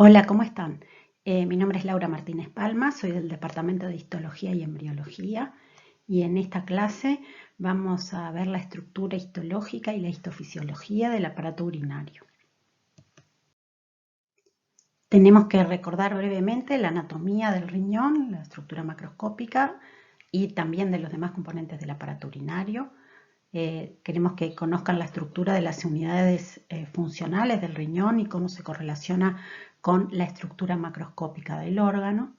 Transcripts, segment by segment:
Hola, ¿cómo están? Mi nombre es Laura Martínez Palma, soy del Departamento de Histología y Embriología y en esta clase vamos a ver la estructura histológica y la histofisiología del aparato urinario. Tenemos que recordar brevemente la anatomía del riñón, la estructura macroscópica y también de los demás componentes del aparato urinario. Queremos que conozcan la estructura de las unidades funcionales del riñón y cómo se correlaciona con la estructura macroscópica del órgano.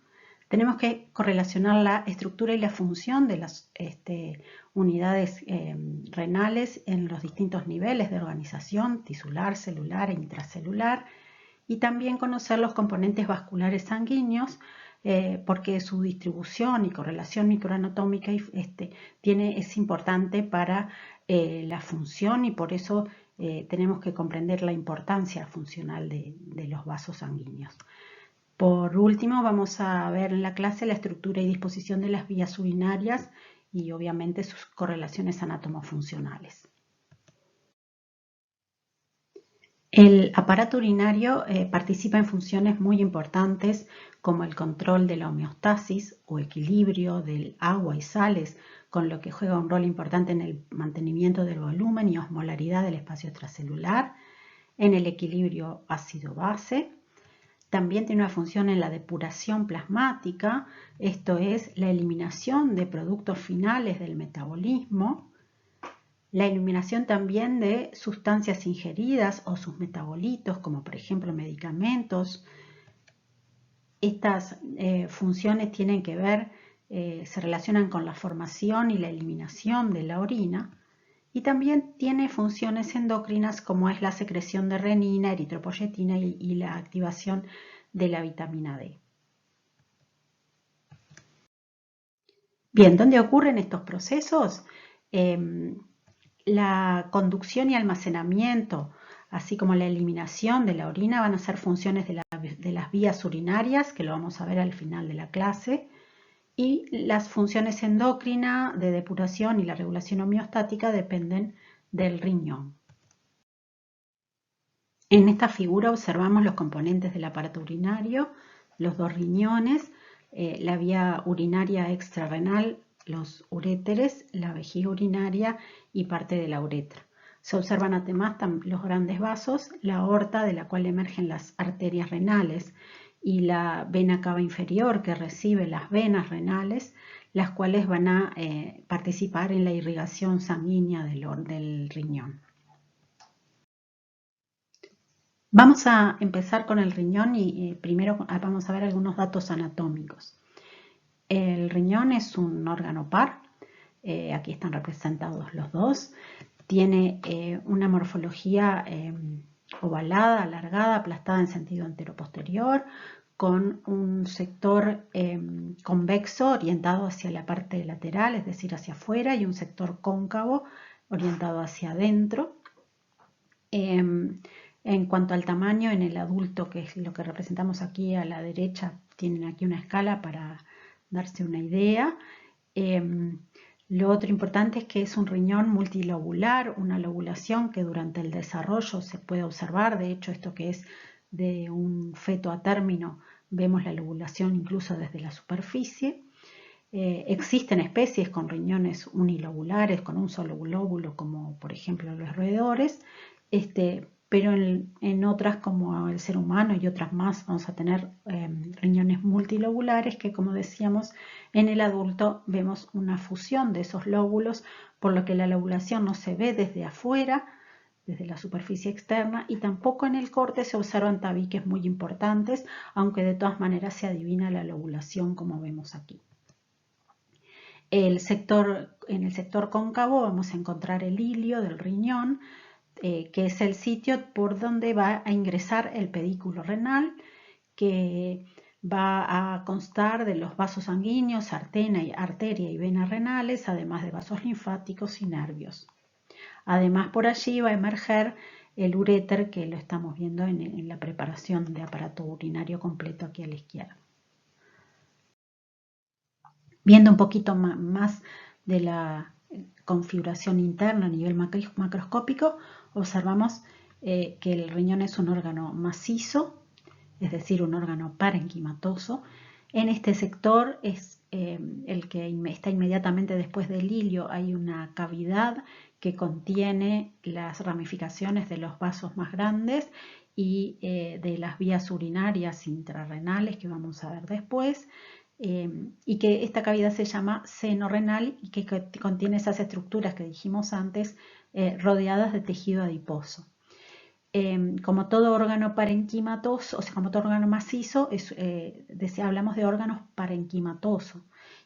Tenemos que correlacionar la estructura y la función de las unidades renales en los distintos niveles de organización, tisular, celular e intracelular, y también conocer los componentes vasculares sanguíneos, porque su distribución y correlación microanatómica es importante para la función y por eso tenemos que comprender la importancia funcional de los vasos sanguíneos. Por último, vamos a ver en la clase la estructura y disposición de las vías urinarias y obviamente sus correlaciones anatomofuncionales. El aparato urinario participa en funciones muy importantes como el control de la homeostasis o equilibrio del agua y sales, con lo que juega un rol importante en el mantenimiento del volumen y osmolaridad del espacio extracelular, en el equilibrio ácido-base. También tiene una función en la depuración plasmática, esto es la eliminación de productos finales del metabolismo. La eliminación también de sustancias ingeridas o sus metabolitos, como por ejemplo medicamentos. Estas funciones tienen que ver, se relacionan con la formación y la eliminación de la orina. Y también tiene funciones endocrinas como es la secreción de renina, eritropoyetina y la activación de la vitamina D. Bien, ¿dónde ocurren estos procesos? La conducción y almacenamiento, así como la eliminación de la orina, van a ser funciones de las vías urinarias, que lo vamos a ver al final de la clase, y las funciones endocrinas de depuración y la regulación homeostática dependen del riñón. En esta figura observamos los componentes del aparato urinario, los dos riñones, la vía urinaria extrarrenal, los uréteres, la vejiga urinaria y parte de la uretra. Se observan además los grandes vasos, la aorta de la cual emergen las arterias renales y la vena cava inferior que recibe las venas renales, las cuales van a participar en la irrigación sanguínea del riñón. Vamos a empezar con el riñón y primero vamos a ver algunos datos anatómicos. El riñón es un órgano par, aquí están representados los dos. Tiene una morfología ovalada, alargada, aplastada en sentido antero-posterior, con un sector convexo orientado hacia la parte lateral, es decir, hacia afuera, y un sector cóncavo orientado hacia adentro. En cuanto al tamaño, en el adulto, que es lo que representamos aquí a la derecha, tienen aquí una escala para darse una idea. Lo otro importante es que es un riñón multilobular, una lobulación que durante el desarrollo se puede observar. De hecho, esto que es de un feto a término, vemos la lobulación incluso desde la superficie. Existen especies con riñones unilobulares, con un solo lóbulo, como por ejemplo los roedores, pero en otras como el ser humano y otras más vamos a tener riñones multilobulares que, como decíamos, en el adulto vemos una fusión de esos lóbulos, por lo que la lobulación no se ve desde afuera, desde la superficie externa, y tampoco en el corte se observan tabiques muy importantes, aunque de todas maneras se adivina la lobulación como vemos aquí. En el sector cóncavo vamos a encontrar el ilio del riñón, que es el sitio por donde va a ingresar el pedículo renal, que va a constar de los vasos sanguíneos, arteria y venas renales, además de vasos linfáticos y nervios. Además, por allí va a emerger el uréter, que lo estamos viendo en la preparación de aparato urinario completo aquí a la izquierda. Viendo un poquito más de la configuración interna a nivel macroscópico, observamos que el riñón es un órgano macizo, es decir, un órgano parenquimatoso. En este sector es el que está inmediatamente después del ilio. Hay una cavidad que contiene las ramificaciones de los vasos más grandes y de las vías urinarias intrarrenales que vamos a ver después. Y que esta cavidad se llama seno renal y que contiene esas estructuras que dijimos antes rodeadas de tejido adiposo. Como todo órgano parenquimatoso, o sea, como todo órgano macizo, hablamos de órganos parenquimatosos.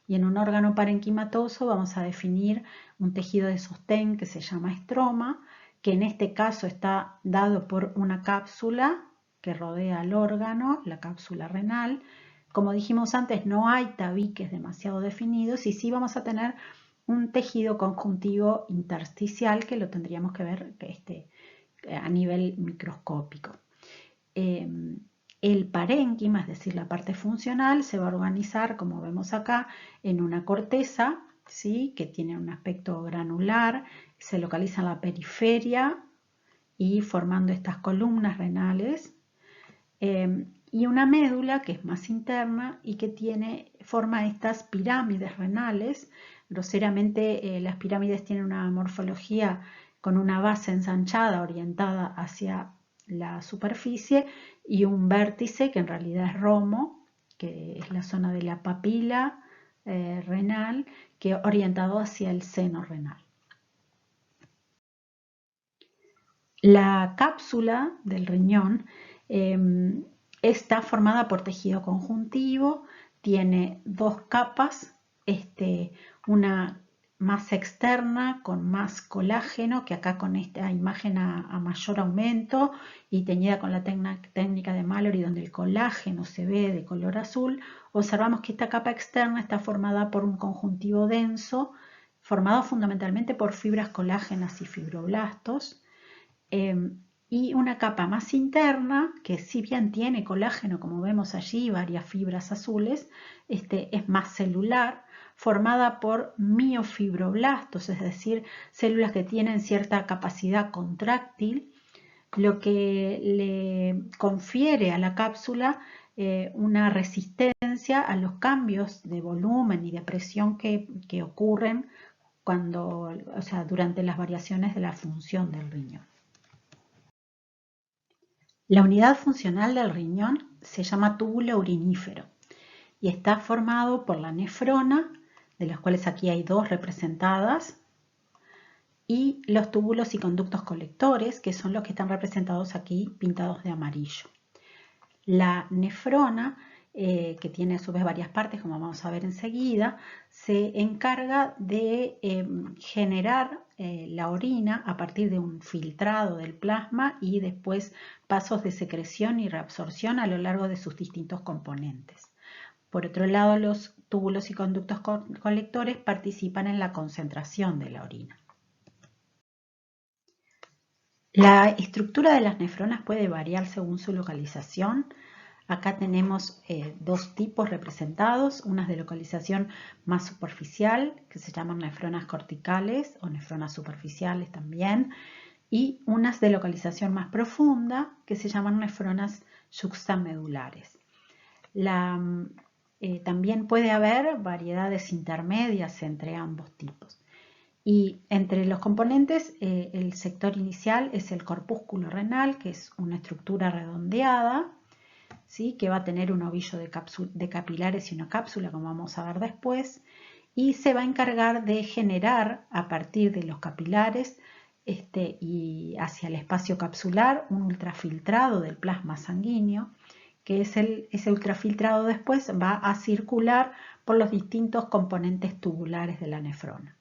Y en un órgano parenquimatoso vamos a definir un tejido de sostén que se llama estroma, que en este caso está dado por una cápsula que rodea al órgano, la cápsula renal. Como dijimos antes, no hay tabiques demasiado definidos y sí vamos a tener un tejido conjuntivo intersticial que lo tendríamos que ver a nivel microscópico. El parénquima, es decir, la parte funcional, se va a organizar, como vemos acá, en una corteza, ¿sí?, que tiene un aspecto granular, se localiza en la periferia y formando estas columnas renales, y una médula que es más interna y que forma estas pirámides renales. Groseramente, las pirámides tienen una morfología con una base ensanchada orientada hacia la superficie y un vértice que en realidad es romo, que es la zona de la papila renal, que orientado hacia el seno renal. La cápsula del riñón está formada por tejido conjuntivo, tiene dos capas, una más externa con más colágeno, que acá con esta imagen a mayor aumento y teñida con la técnica de Mallory, donde el colágeno se ve de color azul. Observamos que esta capa externa está formada por un conjuntivo denso, formado fundamentalmente por fibras colágenas y fibroblastos, y una capa más interna, que si bien tiene colágeno, como vemos allí, varias fibras azules, es más celular, formada por miofibroblastos, es decir, células que tienen cierta capacidad contráctil, lo que le confiere a la cápsula una resistencia a los cambios de volumen y de presión que ocurren durante las variaciones de la función del riñón. La unidad funcional del riñón se llama túbulo urinífero y está formado por la nefrona, de las cuales aquí hay dos representadas, y los túbulos y conductos colectores, que son los que están representados aquí pintados de amarillo. La nefrona, que tiene a su vez varias partes, como vamos a ver enseguida, se encarga de generar la orina a partir de un filtrado del plasma y después pasos de secreción y reabsorción a lo largo de sus distintos componentes. Por otro lado, los túbulos y conductos colectores participan en la concentración de la orina. La estructura de las nefronas puede variar según su localización. Acá tenemos dos tipos representados, unas de localización más superficial, que se llaman nefronas corticales o nefronas superficiales también, y unas de localización más profunda, que se llaman nefronas yuxtamedulares. También puede haber variedades intermedias entre ambos tipos. Y entre los componentes, el sector inicial es el corpúsculo renal, que es una estructura redondeada, ¿sí?, que va a tener un ovillo de capilares y una cápsula, como vamos a ver después, y se va a encargar de generar a partir de los capilares y hacia el espacio capsular un ultrafiltrado del plasma sanguíneo, que ese ultrafiltrado después va a circular por los distintos componentes tubulares de la nefrona.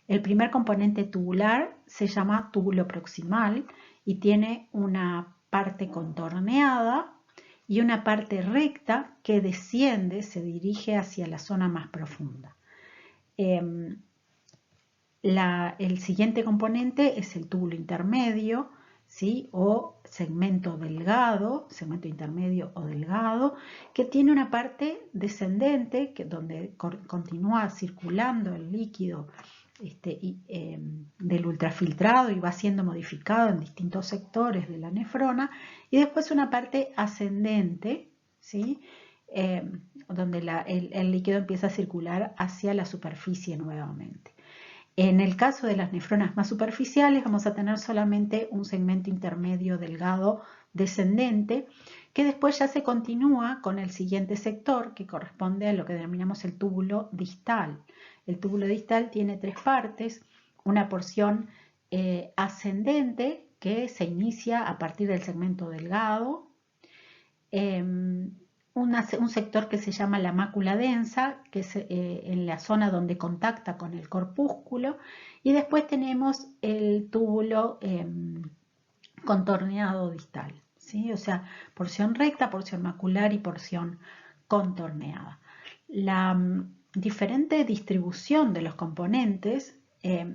El primer componente tubular se llama túbulo proximal y tiene una parte contorneada y una parte recta que desciende, se dirige hacia la zona más profunda. El siguiente componente es el túbulo intermedio, ¿sí?, o segmento delgado, segmento intermedio o delgado, que tiene una parte descendente donde continúa circulando el líquido del ultrafiltrado y va siendo modificado en distintos sectores de la nefrona, y después una parte ascendente, ¿sí? Donde el líquido empieza a circular hacia la superficie nuevamente. En el caso de las nefronas más superficiales vamos a tener solamente un segmento intermedio delgado descendente, que después ya se continúa con el siguiente sector, que corresponde a lo que denominamos el túbulo distal. El túbulo distal tiene tres partes: una porción ascendente que se inicia a partir del segmento delgado, un sector que se llama la mácula densa, que es en la zona donde contacta con el corpúsculo, y después tenemos el túbulo contorneado distal, ¿sí? O sea, porción recta, porción macular y porción contorneada. La diferente distribución de los componentes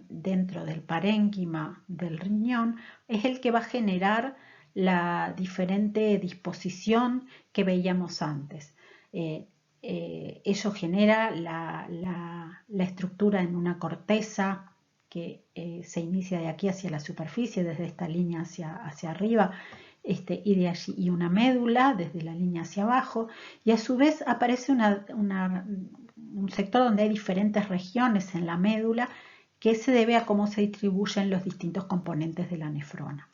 dentro del parénquima del riñón es el que va a generar la diferente disposición que veíamos antes. Ello genera la estructura en una corteza que se inicia de aquí hacia la superficie, desde esta línea hacia arriba, y de allí, y una médula desde la línea hacia abajo, y a su vez aparece un sector donde hay diferentes regiones en la médula, que se debe a cómo se distribuyen los distintos componentes de la nefrona.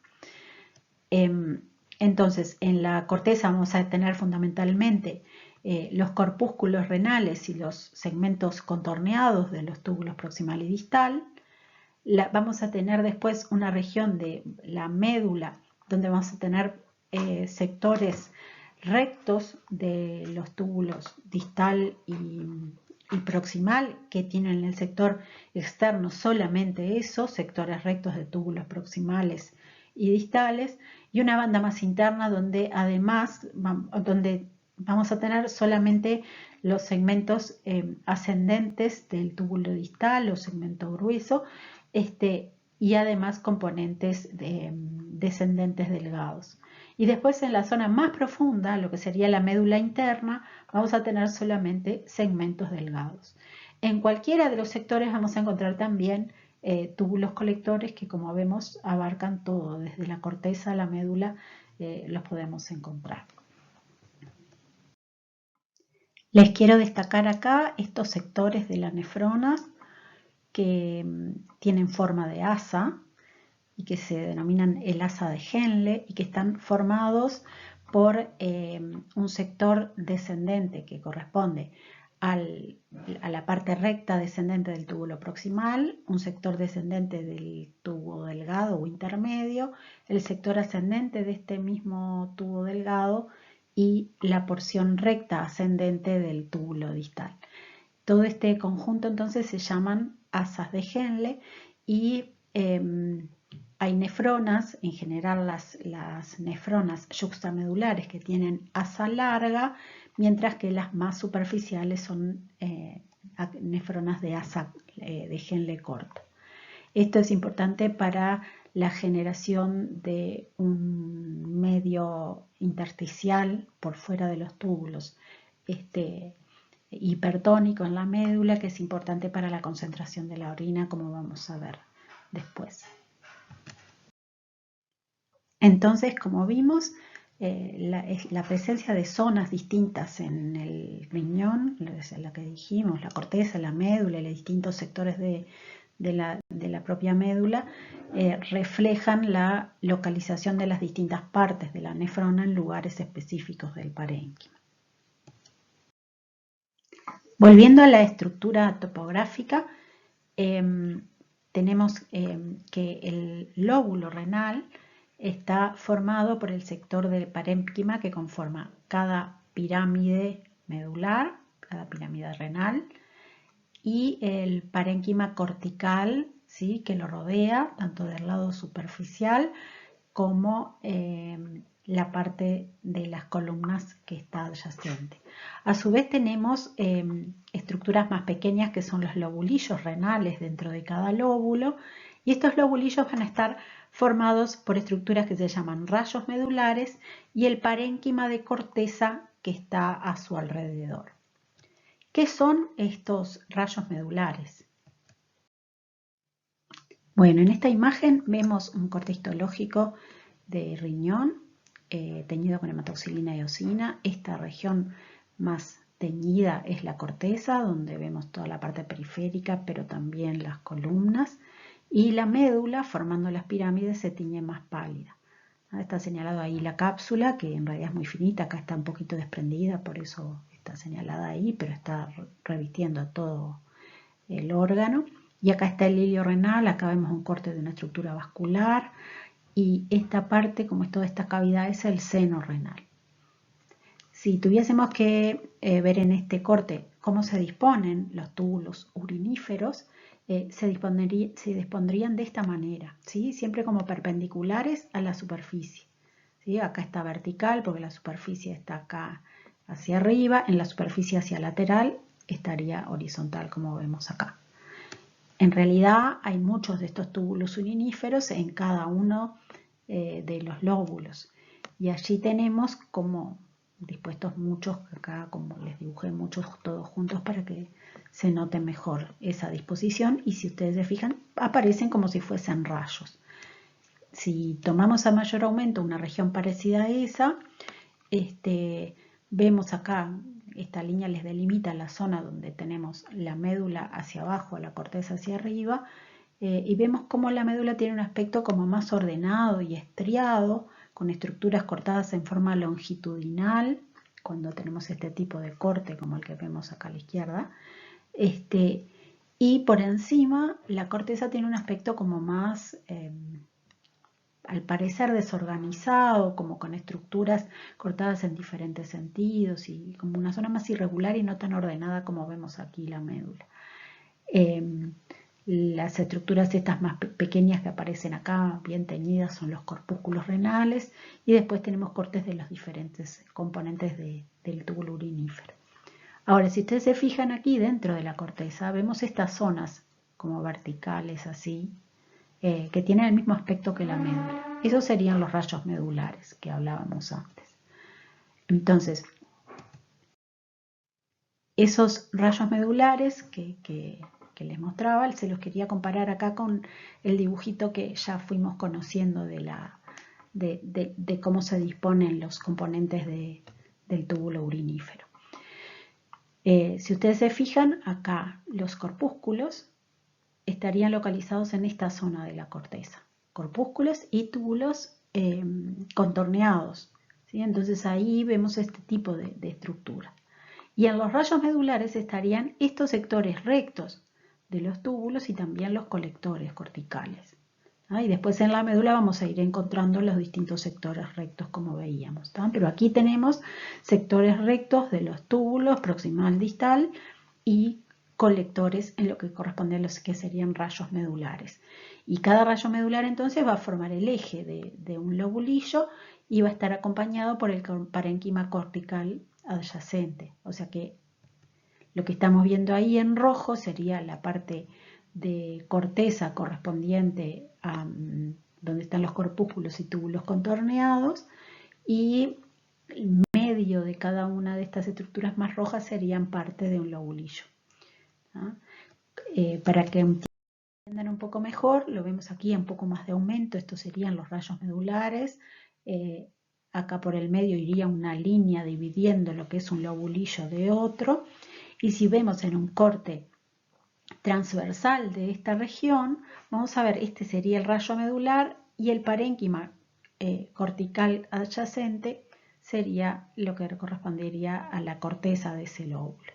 Entonces, en la corteza vamos a tener fundamentalmente los corpúsculos renales y los segmentos contorneados de los túbulos proximal y distal. Vamos a tener después una región de la médula donde vamos a tener sectores rectos de los túbulos distal y proximal, que tienen en el sector externo solamente eso, sectores rectos de túbulos proximales y distales, y una banda más interna donde además vamos a tener solamente los segmentos ascendentes del túbulo distal o segmento grueso, y además componentes descendentes delgados. Y después en la zona más profunda, lo que sería la médula interna, vamos a tener solamente segmentos delgados. En cualquiera de los sectores vamos a encontrar también túbulos colectores que, como vemos, abarcan todo, desde la corteza a la médula, los podemos encontrar. Les quiero destacar acá estos sectores de las nefronas que tienen forma de asa y que se denominan el asa de Henle, y que están formados por un sector descendente que corresponde a la parte recta descendente del túbulo proximal, un sector descendente del tubo delgado o intermedio, el sector ascendente de este mismo tubo delgado y la porción recta ascendente del túbulo distal. Todo este conjunto entonces se llaman asas de Henle, y hay nefronas, en general las nefronas yuxtamedulares, que tienen asa larga, mientras que las más superficiales son nefronas de asa de Henle corta. Esto es importante para la generación de un medio intersticial por fuera de los túbulos hipertónico en la médula, que es importante para la concentración de la orina, como vamos a ver después. Entonces, como vimos, la presencia de zonas distintas en el riñón, la que dijimos, la corteza, la médula y los distintos sectores de la propia médula, reflejan la localización de las distintas partes de la nefrona en lugares específicos del parénquima. Volviendo a la estructura topográfica, tenemos que el lóbulo renal está formado por el sector del parénquima que conforma cada pirámide medular, cada pirámide renal, y el parénquima cortical, ¿sí?, que lo rodea, tanto del lado superficial como la parte de las columnas que está adyacente. A su vez tenemos estructuras más pequeñas, que son los lobulillos renales dentro de cada lóbulo, y estos lobulillos van a estar formados por estructuras que se llaman rayos medulares y el parénquima de corteza que está a su alrededor. ¿Qué son estos rayos medulares? Bueno, en esta imagen vemos un corte histológico de riñón teñido con hematoxilina y eosina. Esta región más teñida es la corteza, donde vemos toda la parte periférica, pero también las columnas. Y la médula, formando las pirámides, se tiñe más pálida. Está señalado ahí la cápsula, que en realidad es muy finita, acá está un poquito desprendida, por eso está señalada ahí, pero está revistiendo a todo el órgano. Y acá está el hilio renal, acá vemos un corte de una estructura vascular, y esta parte, como es toda esta cavidad, es el seno renal. Si tuviésemos que ver en este corte cómo se disponen los túbulos uriníferos, se dispondrían de esta manera, ¿sí? Siempre como perpendiculares a la superficie. ¿Sí? Acá está vertical porque la superficie está acá hacia arriba, en la superficie hacia lateral estaría horizontal como vemos acá. En realidad hay muchos de estos túbulos uriníferos en cada uno de los lóbulos, y allí tenemos como dispuestos muchos, acá como les dibujé muchos todos juntos para que se note mejor esa disposición, y si ustedes se fijan aparecen como si fuesen rayos. Si tomamos a mayor aumento una región parecida a esa, vemos acá, esta línea les delimita la zona donde tenemos la médula hacia abajo, la corteza hacia arriba, y vemos cómo la médula tiene un aspecto como más ordenado y estriado, con estructuras cortadas en forma longitudinal, cuando tenemos este tipo de corte como el que vemos acá a la izquierda, y por encima la corteza tiene un aspecto como más al parecer desorganizado, como con estructuras cortadas en diferentes sentidos y como una zona más irregular y no tan ordenada como vemos aquí la médula. Las estructuras estas más pequeñas que aparecen acá, bien teñidas, son los corpúsculos renales, y después tenemos cortes de los diferentes componentes del túbulo urinífero. Ahora, si ustedes se fijan aquí dentro de la corteza, vemos estas zonas como verticales así, que tienen el mismo aspecto que la médula. Esos serían los rayos medulares que hablábamos antes. Entonces, esos rayos medulares que les mostraba, se los quería comparar acá con el dibujito que ya fuimos conociendo de cómo se disponen los componentes del túbulo urinífero. Si ustedes se fijan, acá los corpúsculos estarían localizados en esta zona de la corteza. Corpúsculos y túbulos contorneados, ¿sí? Entonces ahí vemos este tipo de estructura. Y en los rayos medulares estarían estos sectores rectos de los túbulos y también los colectores corticales. Y después en la médula vamos a ir encontrando los distintos sectores rectos como veíamos. Pero aquí tenemos sectores rectos de los túbulos proximal distal y colectores en lo que corresponde a los que serían rayos medulares. Y cada rayo medular entonces va a formar el eje de un lobulillo y va a estar acompañado por el parénquima cortical adyacente. O sea que lo que estamos viendo ahí en rojo sería la parte de corteza correspondiente a donde están los corpúsculos y túbulos contorneados, y el medio de cada una de estas estructuras más rojas serían parte de un lobulillo. Para que entiendan un poco mejor, lo vemos aquí un poco más de aumento, estos serían los rayos medulares. Acá por el medio iría una línea dividiendo lo que es un lobulillo de otro, y si vemos en un corte transversal de esta región, vamos a ver, este sería el rayo medular y el parénquima cortical adyacente sería lo que correspondería a la corteza de ese lóbulo.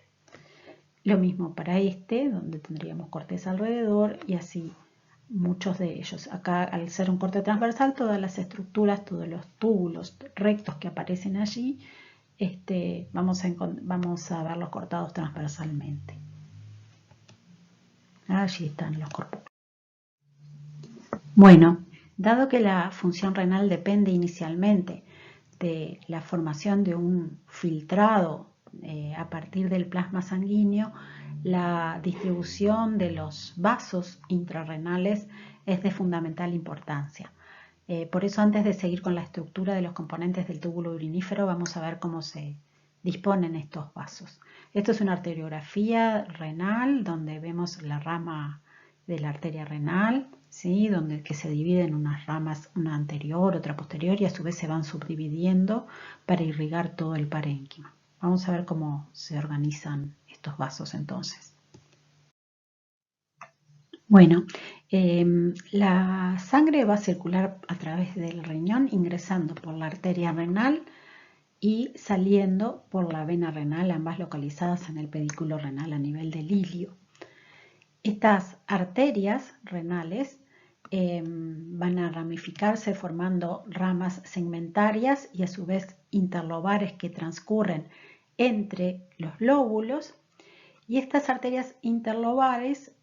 Lo mismo para este, donde tendríamos corteza alrededor, y así muchos de ellos. Acá, al ser un corte transversal, todas las estructuras, todos los túbulos rectos que aparecen allí, vamos a verlos cortados transversalmente. Allí están los corpúsculos. Bueno, dado que la función renal depende inicialmente de la formación de un filtrado a partir del plasma sanguíneo, la distribución de los vasos intrarrenales es de fundamental importancia. Por eso, antes de seguir con la estructura de los componentes del túbulo urinífero, vamos a ver cómo se disponen estos vasos. Esto es una arteriografía renal donde vemos la rama de la arteria renal, ¿sí? Que se dividen unas ramas, una anterior, otra posterior, y a su vez se van subdividiendo para irrigar todo el parénquima. Vamos a ver cómo se organizan estos vasos entonces. Bueno, la sangre va a circular a través del riñón, ingresando por la arteria renal y saliendo por la vena renal, ambas localizadas en el pedículo renal a nivel del ilio. Estas arterias renales van a ramificarse formando ramas segmentarias y a su vez interlobares que transcurren entre los lóbulos, y estas arterias interlobares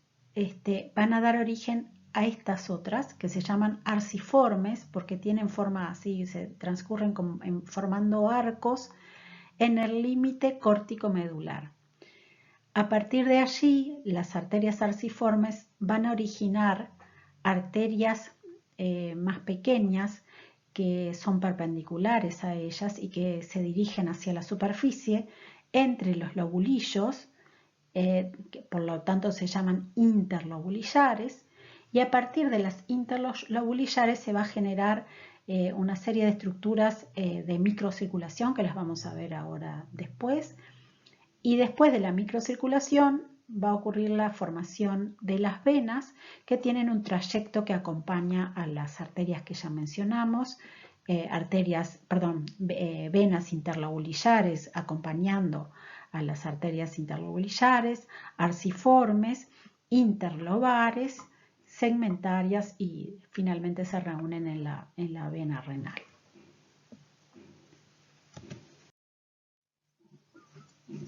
van a dar origen a estas otras que se llaman arciformes porque tienen forma así, se transcurren formando arcos en el límite córtico-medular. A partir de allí, las arterias arciformes van a originar arterias más pequeñas que son perpendiculares a ellas y que se dirigen hacia la superficie entre los lobulillos, que por lo tanto se llaman interlobulillares, y a partir de las interlobulillares se va a generar una serie de estructuras de microcirculación que las vamos a ver ahora después. Y después de la microcirculación va a ocurrir la formación de las venas que tienen un trayecto que acompaña a las arterias que ya mencionamos, venas interlobulillares acompañando a las arterias interlobulillares, arciformes, interlobares, segmentarias y finalmente se reúnen en la vena renal.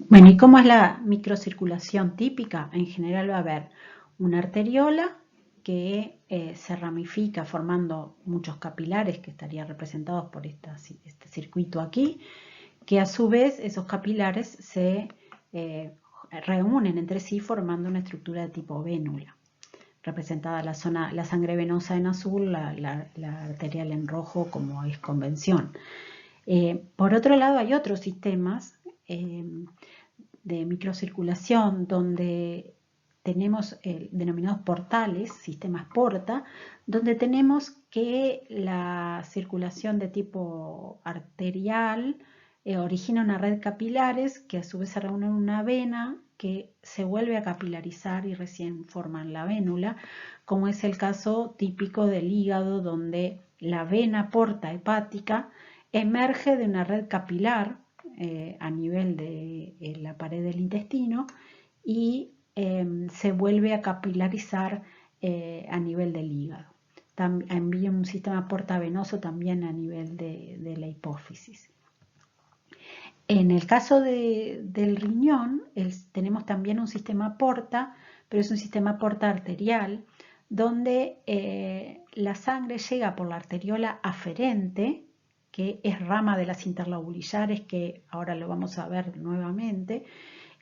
Bueno, ¿y cómo es la microcirculación típica? En general va a haber una arteriola que se ramifica formando muchos capilares que estarían representados por este circuito aquí, que a su vez esos capilares se reúnen entre sí formando una estructura de tipo vénula, representada la sangre venosa en azul, la arterial en rojo como es convención. Por otro lado hay otros sistemas de microcirculación donde tenemos denominados portales, sistemas porta, donde tenemos que la circulación de tipo arterial origina una red de capilares que a su vez se reúnen en una vena que se vuelve a capilarizar y recién forman la vénula, como es el caso típico del hígado, donde la vena porta hepática emerge de una red capilar a nivel de la pared del intestino y se vuelve a capilarizar a nivel del hígado. Envía un sistema portavenoso también a nivel de la hipófisis. En el caso del riñón, tenemos también un sistema porta, pero es un sistema porta arterial, donde la sangre llega por la arteriola aferente, que es rama de las interlobulillares, que ahora lo vamos a ver nuevamente.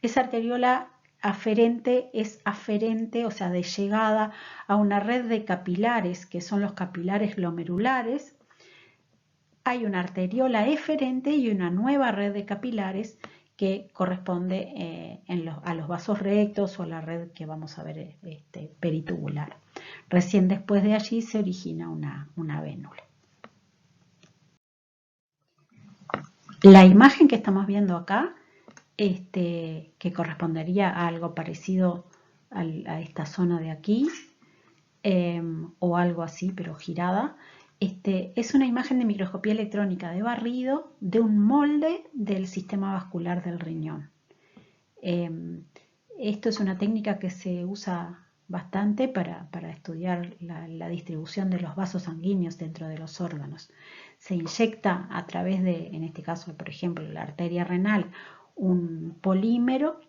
Esa arteriola aferente es aferente, o sea, de llegada a una red de capilares, que son los capilares glomerulares. Hay una arteriola eferente y una nueva red de capilares que corresponde a los vasos rectos o a la red que vamos a ver peritubular. Recién después de allí se origina una vénula. La imagen que estamos viendo acá, que correspondería a algo parecido a esta zona de aquí, o algo así, pero girada, es una imagen de microscopía electrónica de barrido de un molde del sistema vascular del riñón. Esto es una técnica que se usa bastante para estudiar la distribución de los vasos sanguíneos dentro de los órganos. Se inyecta a través de, en este caso, por ejemplo, la arteria renal, un polímero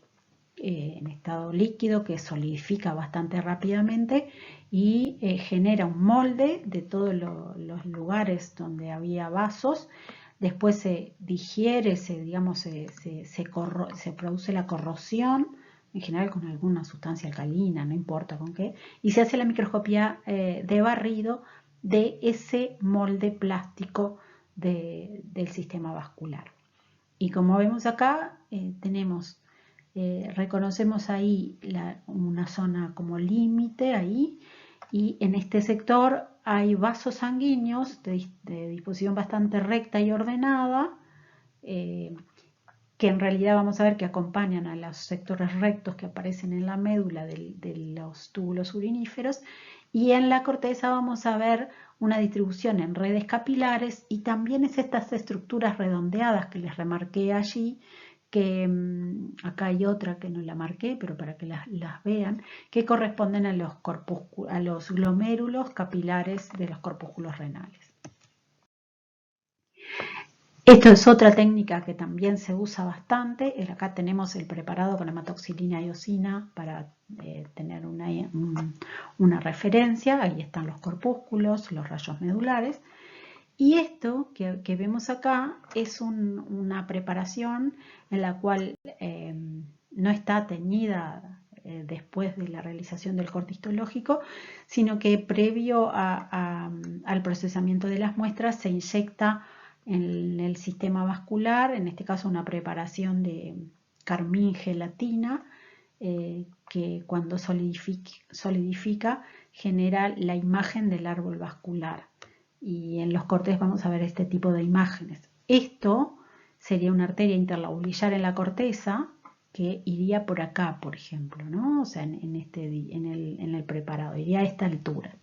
en estado líquido que solidifica bastante rápidamente y genera un molde de todos los lugares donde había vasos. Después se digiere, se produce la corrosión, en general con alguna sustancia alcalina, no importa con qué, y se hace la microscopía de barrido de ese molde plástico del sistema vascular. Y como vemos acá, tenemos Reconocemos ahí una zona como límite ahí, y en este sector hay vasos sanguíneos de disposición bastante recta y ordenada, que en realidad vamos a ver que acompañan a los sectores rectos que aparecen en la médula de los túbulos uriníferos, y en la corteza vamos a ver una distribución en redes capilares, y también es estas estructuras redondeadas que les remarqué allí, que acá hay otra que no la marqué, pero para que las vean, que corresponden a los glomérulos capilares de los corpúsculos renales. Esto es otra técnica que también se usa bastante. Acá tenemos el preparado con amatoxilina y eosina para tener una referencia. Ahí están los corpúsculos, los rayos medulares. Y esto que vemos acá es una preparación en la cual no está teñida después de la realización del corte histológico, sino que previo al procesamiento de las muestras se inyecta en el sistema vascular, en este caso una preparación de carmín gelatina, que cuando solidifica genera la imagen del árbol vascular. Y en los cortes vamos a ver este tipo de imágenes. Esto sería una arteria interlobulillar en la corteza que iría por acá, por ejemplo, ¿no? O sea, en el preparado, iría a esta altura.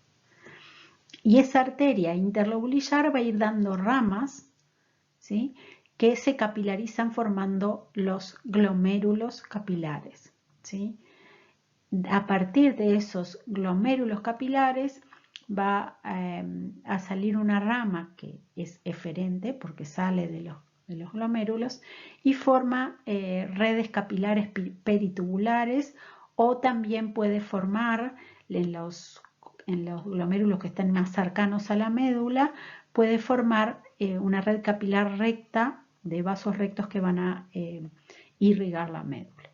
Y esa arteria interlobulillar va a ir dando ramas, ¿sí?, que se capilarizan formando los glomérulos capilares, ¿sí? A partir de esos glomérulos capilares va a salir una rama que es eferente porque sale de los glomérulos y forma redes capilares peritubulares, o también puede formar en los glomérulos que están más cercanos a la médula, puede formar una red capilar recta de vasos rectos que van a irrigar la médula.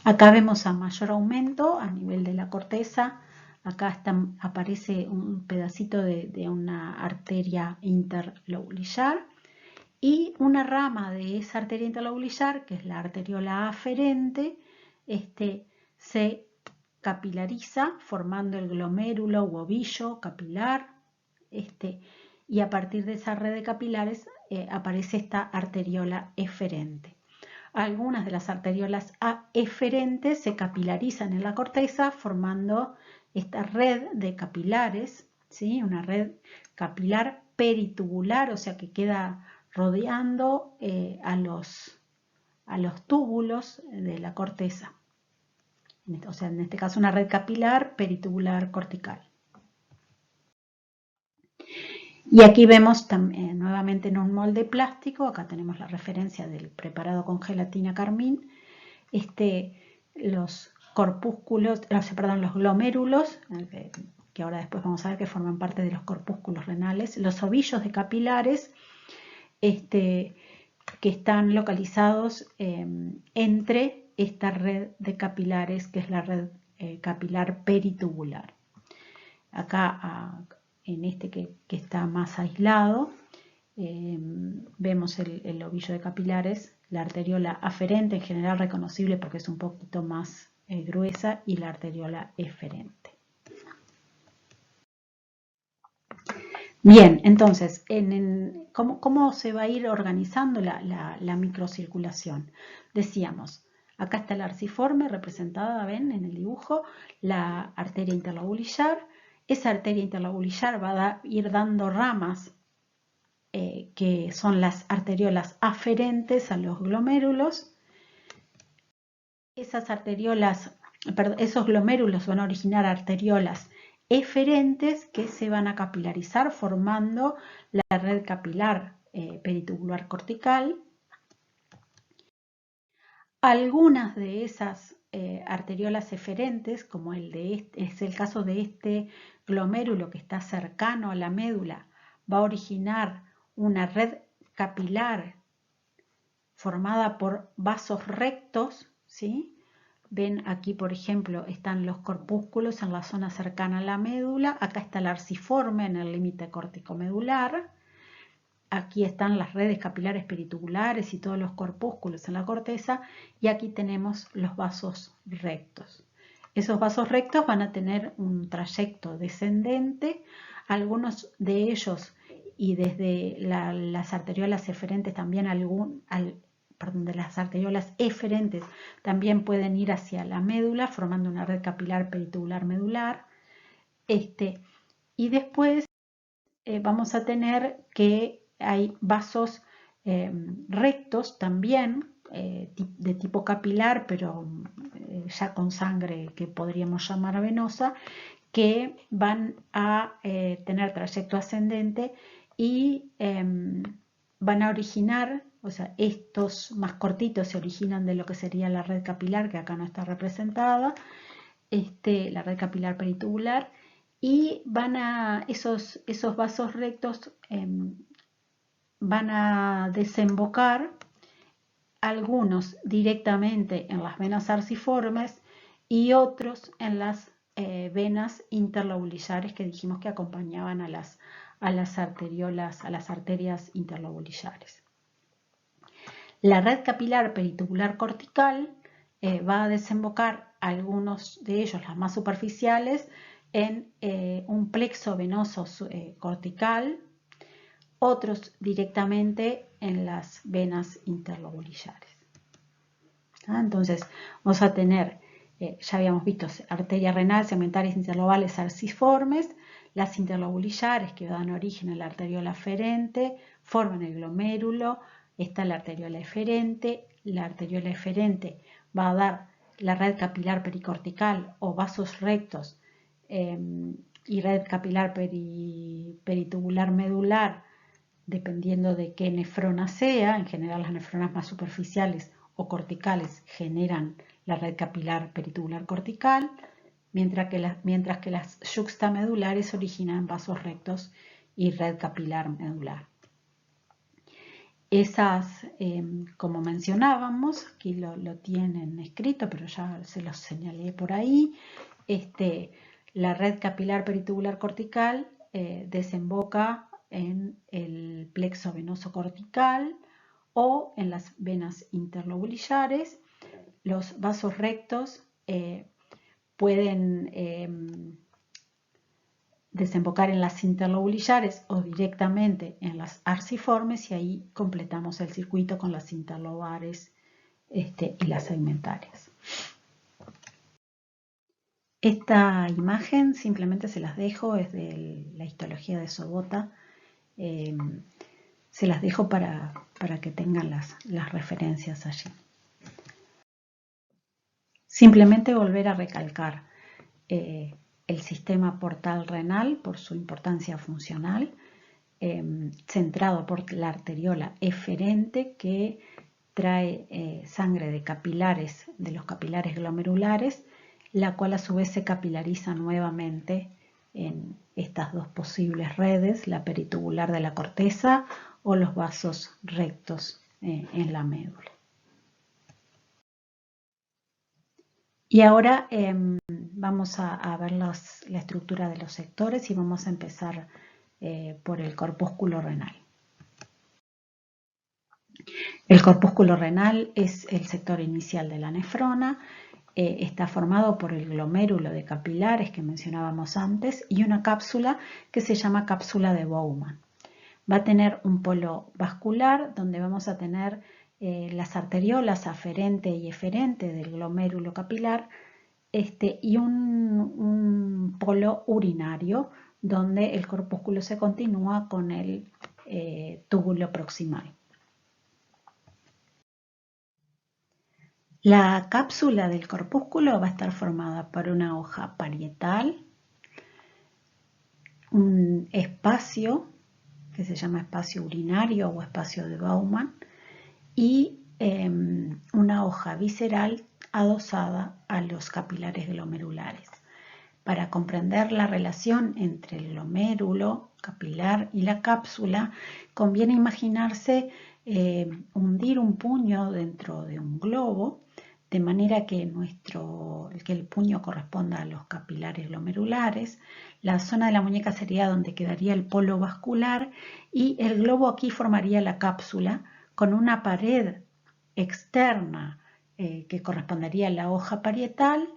Acá vemos a mayor aumento a nivel de la corteza. Acá aparece un pedacito de una arteria interlobulillar y una rama de esa arteria interlobulillar, que es la arteriola aferente, se capilariza formando el glomérulo u ovillo capilar, y a partir de esa red de capilares aparece esta arteriola eferente. Algunas de las arteriolas eferentes se capilarizan en la corteza formando esta red de capilares, ¿sí?, una red capilar peritubular, o sea que queda rodeando a los túbulos de la corteza. O sea, en este caso una red capilar peritubular cortical. Y aquí vemos nuevamente en un molde plástico, acá tenemos la referencia del preparado con gelatina carmín, los corpúsculos, los glomérulos, que ahora después vamos a ver que forman parte de los corpúsculos renales, los ovillos de capilares, que están localizados entre esta red de capilares, que es la red capilar peritubular. Acá, en que está más aislado, vemos el ovillo de capilares, la arteriola aferente, en general reconocible porque es un poquito más gruesa, y la arteriola eferente. Bien, entonces, ¿cómo se va a ir organizando la microcirculación? Decíamos, acá está la arciforme representada, ven en el dibujo, la arteria interlobulillar. Esa arteria interlobulillar va a ir dando ramas que son las arteriolas aferentes a los glomérulos. Esos glomérulos van a originar arteriolas eferentes que se van a capilarizar formando la red capilar peritubular cortical. Algunas de esas arteriolas eferentes, como es el caso de este glomérulo que está cercano a la médula, va a originar una red capilar formada por vasos rectos, ¿sí? Ven aquí, por ejemplo, están los corpúsculos en la zona cercana a la médula. Acá está el arciforme en el límite córtico-medular. aquí están las redes capilares peritubulares y todos los corpúsculos en la corteza, y aquí tenemos los vasos rectos. Esos vasos rectos van a tener un trayecto descendente, algunos de ellos, y desde las arteriolas eferentes también de las arteriolas eferentes también pueden ir hacia la médula formando una red capilar peritubular medular. Y después vamos a tener que hay vasos rectos también de tipo capilar, pero ya con sangre que podríamos llamar venosa, que van a tener trayecto ascendente y van a originar, o sea, estos más cortitos se originan de lo que sería la red capilar, que acá no está representada, la red capilar peritubular, y esos vasos rectos van a desembocar, algunos directamente en las venas arciformes y otros en las venas interlobulillares que dijimos que acompañaban a las arteriolas, a las arterias interlobulillares. La red capilar peritubular cortical va a desembocar, algunos de ellos, las más superficiales, en un plexo venoso cortical, otros directamente en las venas interlobulillares. Entonces vamos a tener, ya habíamos visto, arteria renal, segmentarias interlobales arciformes, las interlobulillares que dan origen a la arteriola aferente, forman el glomérulo, está la arteriola eferente va a dar la red capilar pericortical o vasos rectos y red capilar peritubular medular, dependiendo de qué nefrona sea. En general las nefronas más superficiales o corticales generan la red capilar peritubular cortical, mientras que las yuxtamedulares originan vasos rectos y red capilar medular. Esas, como mencionábamos, aquí lo tienen escrito, pero ya se los señalé por ahí, la red capilar peritubular cortical desemboca en el plexo venoso cortical o en las venas interlobulillares. Los vasos rectos pueden desembocar en las interlobulillares o directamente en las arciformes, y ahí completamos el circuito con las interlobares y las segmentarias. Esta imagen simplemente se las dejo, es de la histología de Sobota. Se las dejo para que tengan las referencias allí. Simplemente volver a recalcar el sistema portal renal por su importancia funcional, centrado por la arteriola eferente que trae sangre de capilares, de los capilares glomerulares, la cual a su vez se capilariza nuevamente en estas dos posibles redes, la peritubular de la corteza o los vasos rectos en la médula. Y ahora vamos a ver la estructura de los sectores y vamos a empezar por el corpúsculo renal. El corpúsculo renal es el sector inicial de la nefrona, está formado por el glomérulo de capilares que mencionábamos antes y una cápsula que se llama cápsula de Bowman. Va a tener un polo vascular donde vamos a tener las arteriolas aferente y eferente del glomérulo capilar y un polo urinario donde el corpúsculo se continúa con el túbulo proximal. La cápsula del corpúsculo va a estar formada por una hoja parietal, un espacio que se llama espacio urinario o espacio de Bowman y una hoja visceral adosada a los capilares glomerulares. Para comprender la relación entre el glomérulo capilar y la cápsula, conviene imaginarse hundir un puño dentro de un globo, de manera que el puño corresponda a los capilares glomerulares. La zona de la muñeca sería donde quedaría el polo vascular y el globo aquí formaría la cápsula con una pared externa que correspondería a la hoja parietal,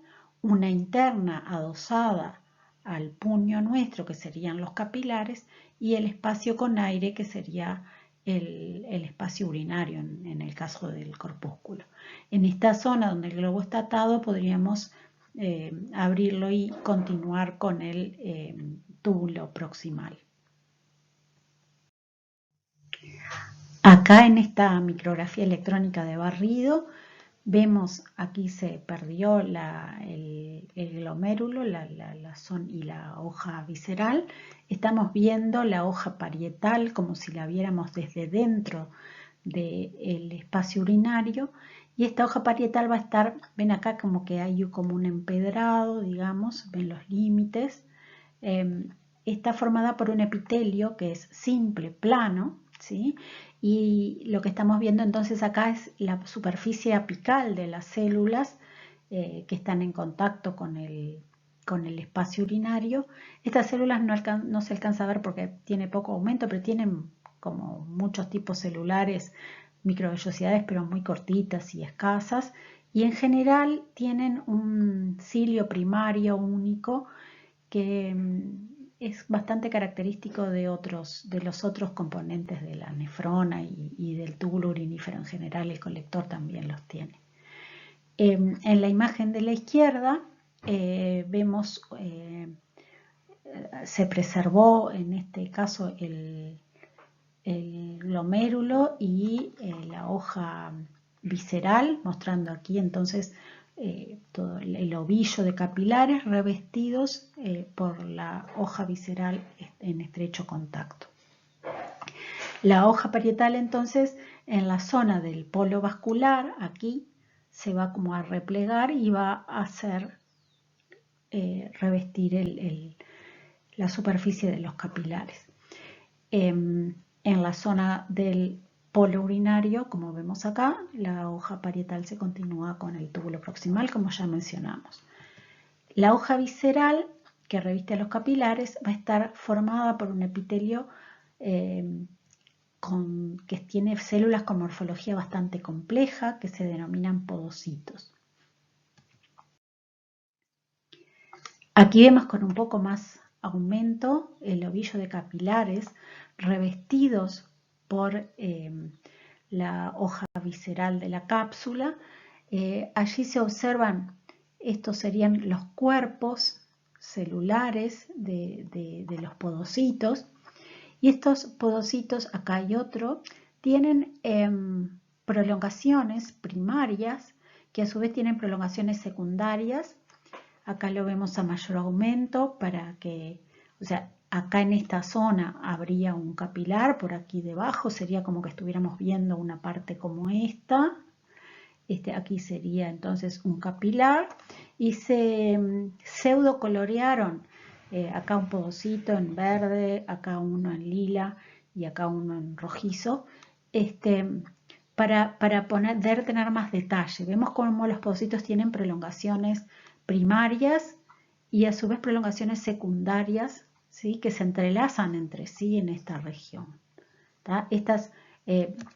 una interna adosada al puño nuestro, que serían los capilares, y el espacio con aire, que sería el espacio urinario en el caso del corpúsculo. En esta zona donde el globo está atado podríamos abrirlo y continuar con el túbulo proximal. Acá en esta micrografía electrónica de barrido vemos aquí se perdió el glomérulo y la hoja visceral. Estamos viendo la hoja parietal como si la viéramos desde dentro del espacio urinario, y esta hoja parietal va a estar, ven acá como que hay como un empedrado, digamos, ven los límites. Está formada por un epitelio que es simple, plano, ¿sí? Y lo que estamos viendo entonces acá es la superficie apical de las células que están en contacto con el espacio urinario. Estas células no se alcanza a ver porque tiene poco aumento, pero tienen como muchos tipos celulares, microvellosidades, pero muy cortitas y escasas. Y en general tienen un cilio primario único que es bastante característico de los otros componentes de la nefrona y del túbulo urinífero en general. El colector también los tiene. En la imagen de la izquierda vemos, se preservó en este caso el glomérulo y la hoja visceral, mostrando aquí entonces todo el ovillo de capilares revestidos por la hoja visceral en estrecho contacto. La hoja parietal entonces en la zona del polo vascular, aquí se va como a replegar y va a hacer revestir la superficie de los capilares. En la zona del polo urinario, como vemos acá, la hoja parietal se continúa con el túbulo proximal, como ya mencionamos. La hoja visceral, que reviste a los capilares, va a estar formada por un epitelio que tiene células con morfología bastante compleja, que se denominan podocitos. Aquí vemos con un poco más aumento el ovillo de capilares revestidos por la hoja visceral de la cápsula. Allí se observan, estos serían los cuerpos celulares de los podocitos, y estos podocitos, acá hay otro, tienen prolongaciones primarias que a su vez tienen prolongaciones secundarias. Acá lo vemos a mayor aumento para que, o sea, acá en esta zona habría un capilar, por aquí debajo sería como que estuviéramos viendo una parte como esta. Aquí sería entonces un capilar y se pseudo colorearon acá un podocito en verde, acá uno en lila y acá uno en rojizo, para poder tener más detalle. Vemos cómo los podocitos tienen prolongaciones primarias y a su vez prolongaciones secundarias, ¿sí?, que se entrelazan entre sí en esta región. Estas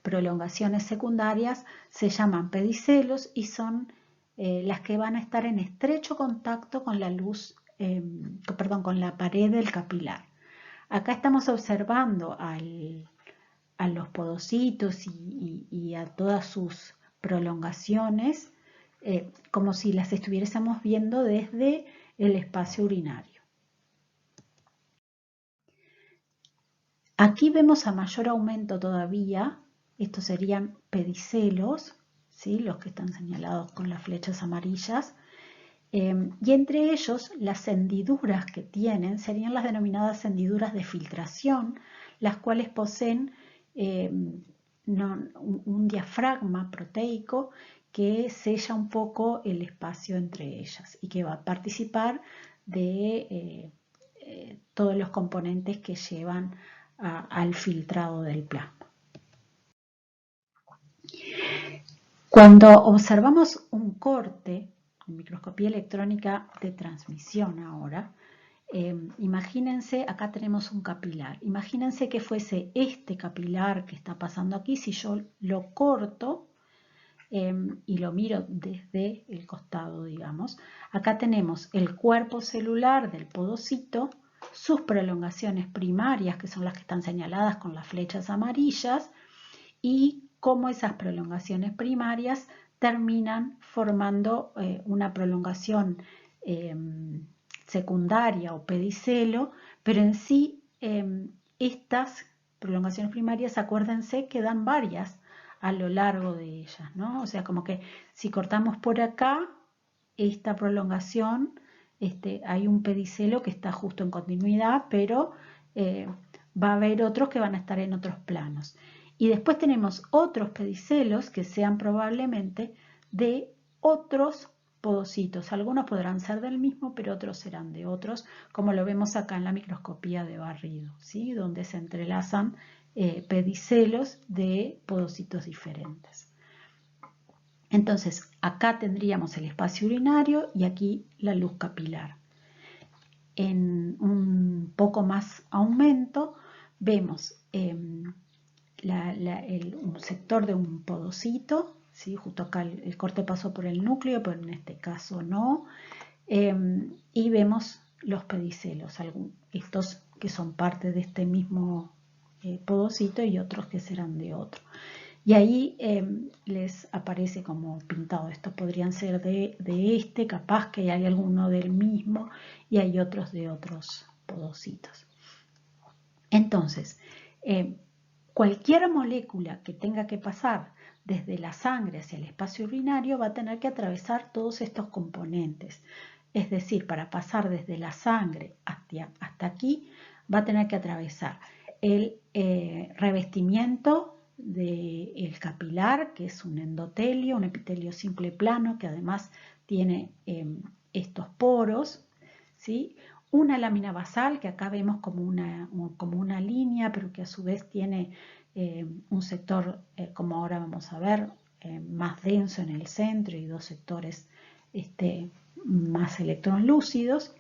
prolongaciones secundarias se llaman pedicelos y son las que van a estar en estrecho contacto con la luz, con la pared del capilar. Acá estamos observando a los podocitos y a todas sus prolongaciones como si las estuviésemos viendo desde el espacio urinario. Aquí vemos a mayor aumento todavía, estos serían pedicelos, ¿sí?, los que están señalados con las flechas amarillas, y entre ellos las hendiduras que tienen serían las denominadas hendiduras de filtración, las cuales poseen un diafragma proteico que sella un poco el espacio entre ellas y que va a participar de todos los componentes que llevan al filtrado del plasma. Cuando observamos un corte, en microscopía electrónica de transmisión ahora, imagínense, acá tenemos un capilar. Imagínense que fuese este capilar que está pasando aquí, si yo lo corto y lo miro desde el costado, digamos. Acá tenemos el cuerpo celular del podocito, sus prolongaciones primarias, que son las que están señaladas con las flechas amarillas, y cómo esas prolongaciones primarias terminan formando una prolongación secundaria o pedicelo, pero en sí estas prolongaciones primarias, acuérdense que dan varias a lo largo de ellas, ¿no? O sea, como que si cortamos por acá, esta prolongación, hay un pedicelo que está justo en continuidad, pero va a haber otros que van a estar en otros planos. Y después tenemos otros pedicelos que sean probablemente de otros podocitos. Algunos podrán ser del mismo, pero otros serán de otros, como lo vemos acá en la microscopía de barrido, ¿sí? Donde se entrelazan pedicelos de podocitos diferentes. Entonces, acá tendríamos el espacio urinario y aquí la luz capilar. En un poco más aumento vemos un sector de un podocito, ¿sí? Justo acá el corte pasó por el núcleo, pero en este caso no. Y vemos los pedicelos, estos que son parte de este mismo podocito y otros que serán de otro. Y ahí les aparece como pintado. Estos podrían ser de este, capaz que hay alguno del mismo y hay otros de otros podocitos. Entonces, cualquier molécula que tenga que pasar desde la sangre hacia el espacio urinario va a tener que atravesar todos estos componentes. Es decir, para pasar desde la sangre hasta aquí, va a tener que atravesar el revestimiento del capilar, que es un endotelio, un epitelio simple plano, que además tiene estos poros, ¿sí? Una lámina basal, que acá vemos como una línea, pero que a su vez tiene un sector, como ahora vamos a ver, más denso en el centro y dos sectores más electronlúcidos.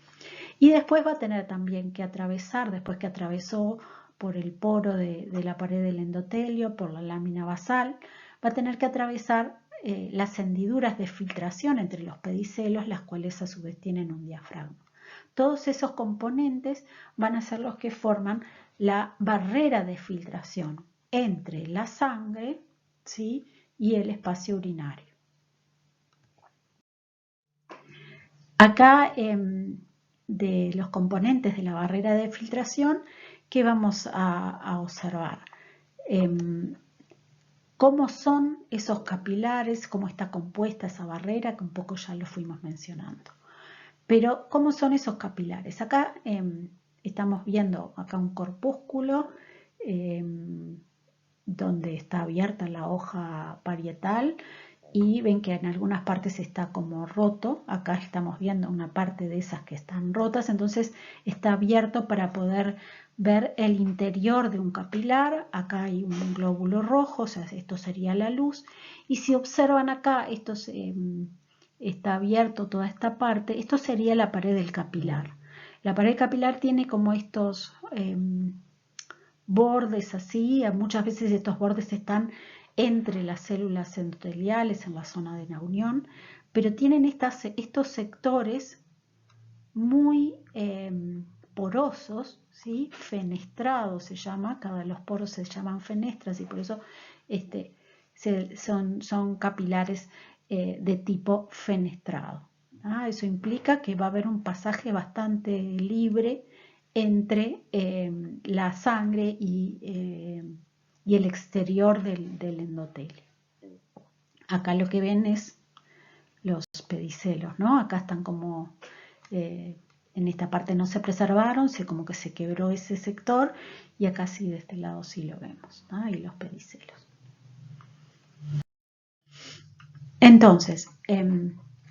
Y después va a tener también que atravesar, después que atravesó por el poro de la pared del endotelio, por la lámina basal, va a tener que atravesar las hendiduras de filtración entre los pedicelos, las cuales a su vez tienen un diafragma. Todos esos componentes van a ser los que forman la barrera de filtración entre la sangre, ¿sí? Y el espacio urinario. Acá de los componentes de la barrera de filtración, ¿qué vamos a observar? ¿Cómo son esos capilares? ¿Cómo está compuesta esa barrera? Que un poco ya lo fuimos mencionando. Pero, ¿cómo son esos capilares? Acá estamos viendo acá un corpúsculo donde está abierta la hoja parietal y ven que en algunas partes está como roto. Acá estamos viendo una parte de esas que están rotas, entonces está abierto para poder ver el interior de un capilar. Acá hay un glóbulo rojo, o sea, esto sería la luz. Y si observan acá, está abierto toda esta parte, esto sería la pared del capilar. La pared capilar tiene como estos bordes así, muchas veces estos bordes están entre las células endoteliales en la zona de la unión, pero tienen estos sectores muy porosos, ¿sí? Fenestrados se llama, cada los poros se llaman fenestras y por eso son capilares de tipo fenestrado. Eso implica que va a haber un pasaje bastante libre entre la sangre y el exterior del endotelio. Acá lo que ven es los pedicelos, ¿no? Acá están como, en esta parte no se preservaron, como que se quebró ese sector y acá sí, de este lado sí lo vemos, ¿no? Y los pedicelos. Entonces,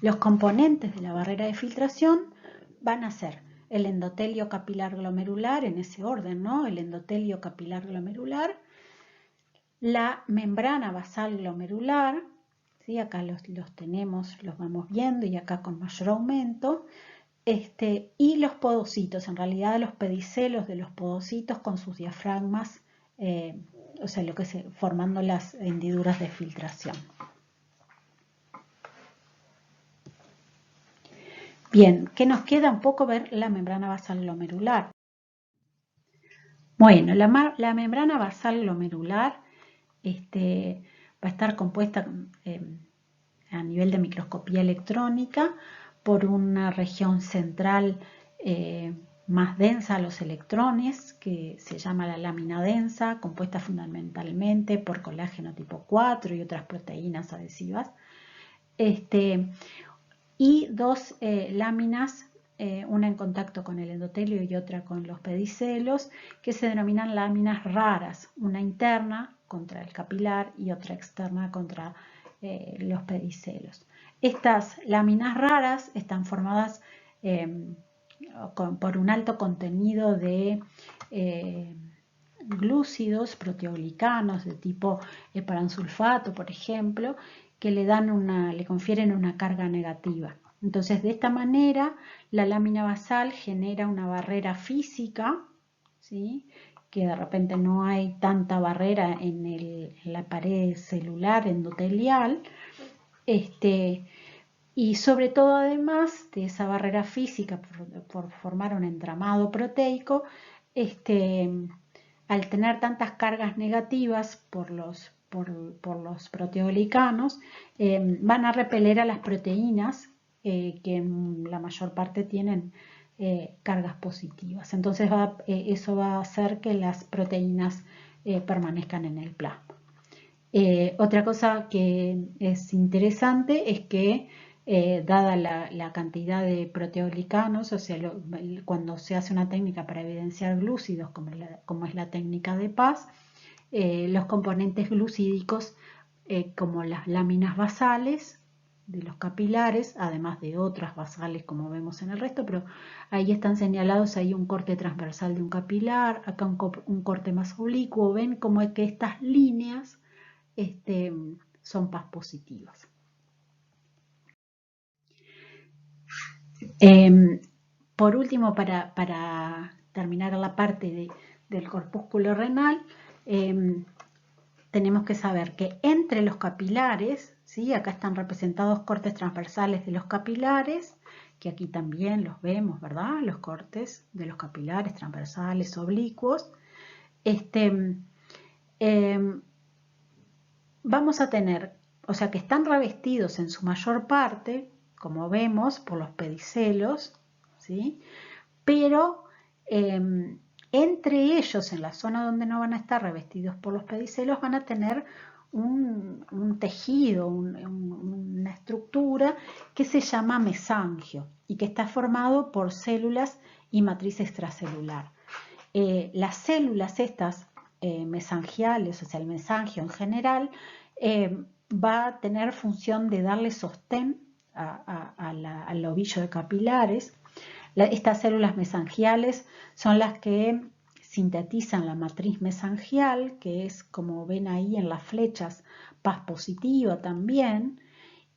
los componentes de la barrera de filtración van a ser el endotelio capilar glomerular, en ese orden, ¿no? El endotelio capilar glomerular, la membrana basal glomerular, ¿sí? Acá los tenemos, los vamos viendo y acá con mayor aumento. Y los podocitos, en realidad los pedicelos de los podocitos con sus diafragmas, o sea, formando las hendiduras de filtración. Bien, ¿qué nos queda? Un poco ver la membrana basal glomerular. Bueno, la membrana basal glomerular va a estar compuesta a nivel de microscopía electrónica por una región central más densa a los electrones, que se llama la lámina densa, compuesta fundamentalmente por colágeno tipo 4 y otras proteínas adhesivas. Y dos láminas, una en contacto con el endotelio y otra con los pedicelos, que se denominan láminas raras, una interna contra el capilar y otra externa contra los pedicelos. Estas láminas raras están formadas por un alto contenido de glúcidos proteoglicanos de tipo heparansulfato, por ejemplo, que le confieren una carga negativa. Entonces, de esta manera, la lámina basal genera una barrera física, ¿sí? Que de repente no hay tanta barrera en la pared celular endotelial, y sobre todo, además de esa barrera física por formar un entramado proteico, al tener tantas cargas negativas por los proteoglicanos, van a repeler a las proteínas que en la mayor parte tienen cargas positivas. Entonces eso va a hacer que las proteínas permanezcan en el plasma. Otra cosa que es interesante es que dada la cantidad de proteoglicanos, o sea, cuando se hace una técnica para evidenciar glúcidos, como es la técnica de Paz, los componentes glucídicos, como las láminas basales de los capilares, además de otras basales como vemos en el resto, pero ahí están señalados, ahí un corte transversal de un capilar, acá un corte más oblicuo. Ven como es que estas líneas son Paz positivas. Por último, para terminar la parte del corpúsculo renal, tenemos que saber que entre los capilares, ¿sí? Acá están representados cortes transversales de los capilares, que aquí también los vemos, ¿verdad? Los cortes de los capilares transversales oblicuos. Vamos a tener, o sea, que están revestidos en su mayor parte, como vemos, por los pedicelos, ¿sí? Pero entre ellos, en la zona donde no van a estar revestidos por los pedicelos, van a tener un tejido, una estructura que se llama mesangio y que está formado por células y matriz extracelular. Las células estas mesangiales, o sea, el mesangio en general, va a tener función de darle sostén al ovillo de capilares. Estas células mesangiales son las que sintetizan la matriz mesangial, que es, como ven ahí en las flechas, Paz positiva también,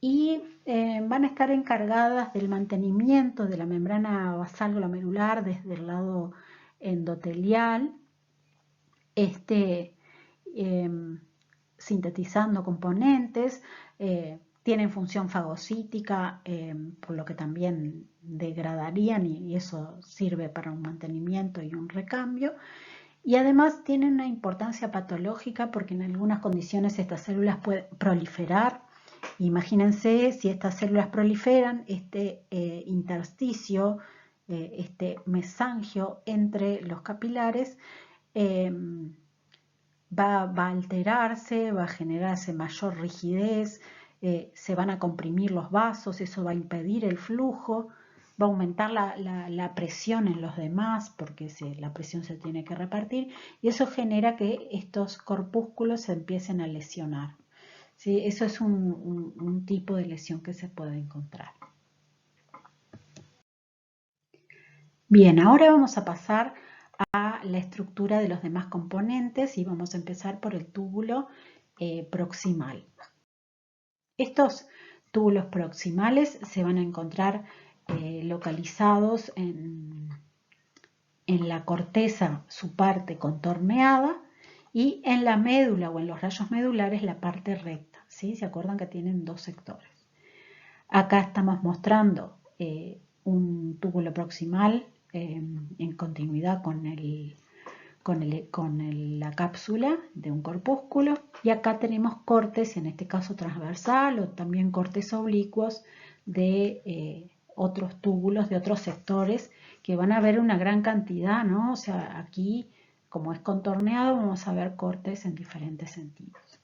y van a estar encargadas del mantenimiento de la membrana basal glomerular desde el lado endotelial, sintetizando componentes, tienen función fagocítica, por lo que también degradarían y eso sirve para un mantenimiento y un recambio. Y además tienen una importancia patológica porque en algunas condiciones estas células pueden proliferar. Imagínense si estas células proliferan, este intersticio, este mesangio entre los capilares, va a alterarse, va a generarse mayor rigidez, se van a comprimir los vasos, eso va a impedir el flujo, va a aumentar la presión en los demás porque la presión se tiene que repartir y eso genera que estos corpúsculos se empiecen a lesionar. ¿Sí? Eso es un tipo de lesión que se puede encontrar. Bien, ahora vamos a pasar a la estructura de los demás componentes y vamos a empezar por el túbulo proximal. Estos túbulos proximales se van a encontrar localizados en la corteza, su parte contorneada, y en la médula o en los rayos medulares la parte recta. ¿Sí? ¿Se acuerdan que tienen dos sectores? Acá estamos mostrando un túbulo proximal en continuidad con la cápsula de un corpúsculo, y acá tenemos cortes, en este caso transversal, o también cortes oblicuos de otros túbulos, de otros sectores, que van a ver una gran cantidad, ¿no? O sea, aquí, como es contorneado, vamos a ver cortes en diferentes sentidos.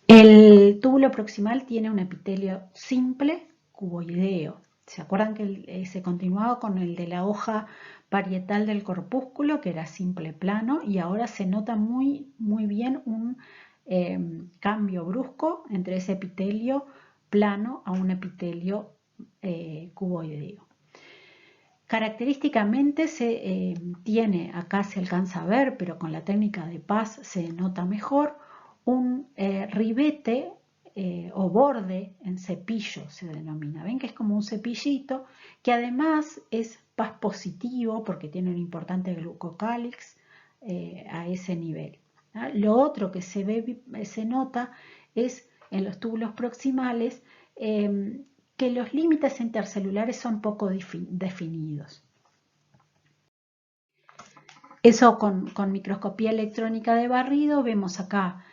El túbulo proximal tiene un epitelio simple, cuboideo. ¿Se acuerdan que se continuaba con el de la hoja parietal del corpúsculo, que era simple plano, y ahora se nota muy bien un cambio brusco entre ese epitelio plano a un epitelio cuboideo? Característicamente se tiene, acá se alcanza a ver, pero con la técnica de Paz se nota mejor, un ribete o borde en cepillo se denomina. Ven que es como un cepillito que además es Paz positivo porque tiene un importante glucocálix a ese nivel. ¿Ah? Lo otro que se nota es en los túbulos proximales que los límites intercelulares son poco definidos. Eso con microscopía electrónica de barrido vemos acá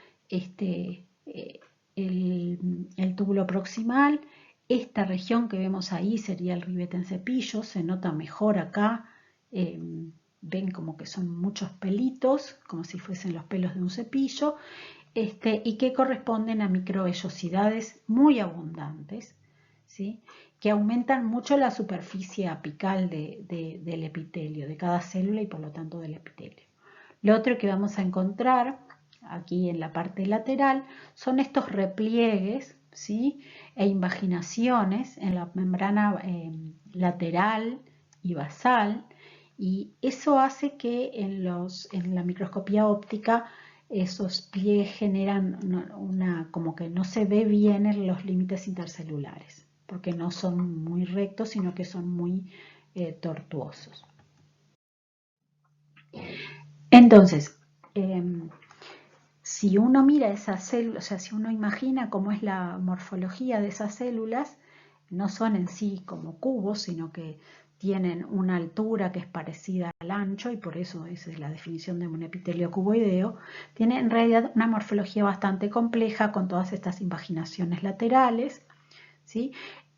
el túbulo proximal. Esta región que vemos ahí sería el ribete en cepillo, se nota mejor acá. Ven como que son muchos pelitos, como si fuesen los pelos de un cepillo, y que corresponden a microvellosidades muy abundantes, ¿sí? Que aumentan mucho la superficie apical del epitelio, de cada célula y por lo tanto del epitelio. Lo otro que vamos a encontrar aquí en la parte lateral son estos repliegues, ¿sí? E invaginaciones en la membrana lateral y basal, y eso hace que en la microscopía óptica esos pliegues generan como que no se ve bien en los límites intercelulares, porque no son muy rectos, sino que son muy tortuosos. Entonces, si uno mira esas células, o sea, si uno imagina cómo es la morfología de esas células, no son en sí como cubos, sino que tienen una altura que es parecida al ancho, y por eso esa es la definición de un epitelio cuboideo. Tiene en realidad una morfología bastante compleja con todas estas invaginaciones laterales, ¿sí?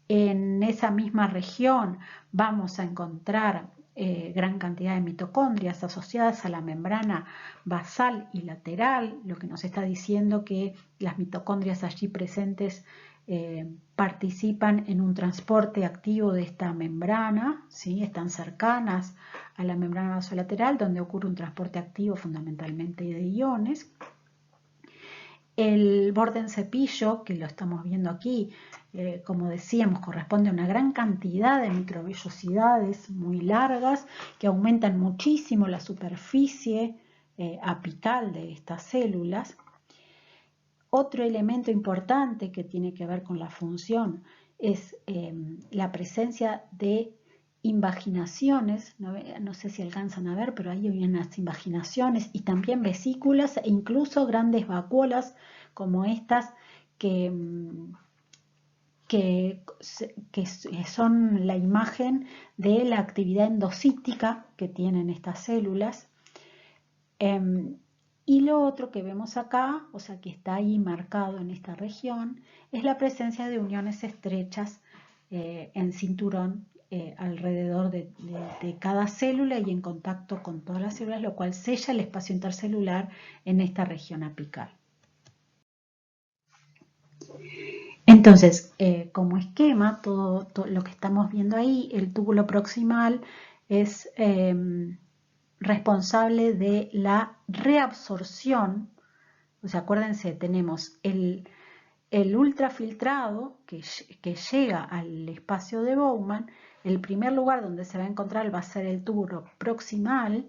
En esa misma región vamos a encontrar gran cantidad de mitocondrias asociadas a la membrana basal y lateral, lo que nos está diciendo que las mitocondrias allí presentes participan en un transporte activo de esta membrana, ¿sí? Están cercanas a la membrana basolateral, donde ocurre un transporte activo fundamentalmente de iones. El borde en cepillo, que lo estamos viendo aquí, como decíamos, corresponde a una gran cantidad de microvellosidades muy largas que aumentan muchísimo la superficie apical de estas células. Otro elemento importante que tiene que ver con la función es la presencia de invaginaciones, no sé si alcanzan a ver, pero hay unas invaginaciones y también vesículas e incluso grandes vacuolas como estas que son la imagen de la actividad endocítica que tienen estas células. Y lo otro que vemos acá, o sea que está ahí marcado en esta región, es la presencia de uniones estrechas en cinturón alrededor de cada célula y en contacto con todas las células, lo cual sella el espacio intercelular en esta región apical. Entonces, como esquema, todo lo que estamos viendo ahí, el túbulo proximal es responsable de la reabsorción. O sea, acuérdense, tenemos el ultrafiltrado que llega al espacio de Bowman. El primer lugar donde se va a encontrar va a ser el túbulo proximal,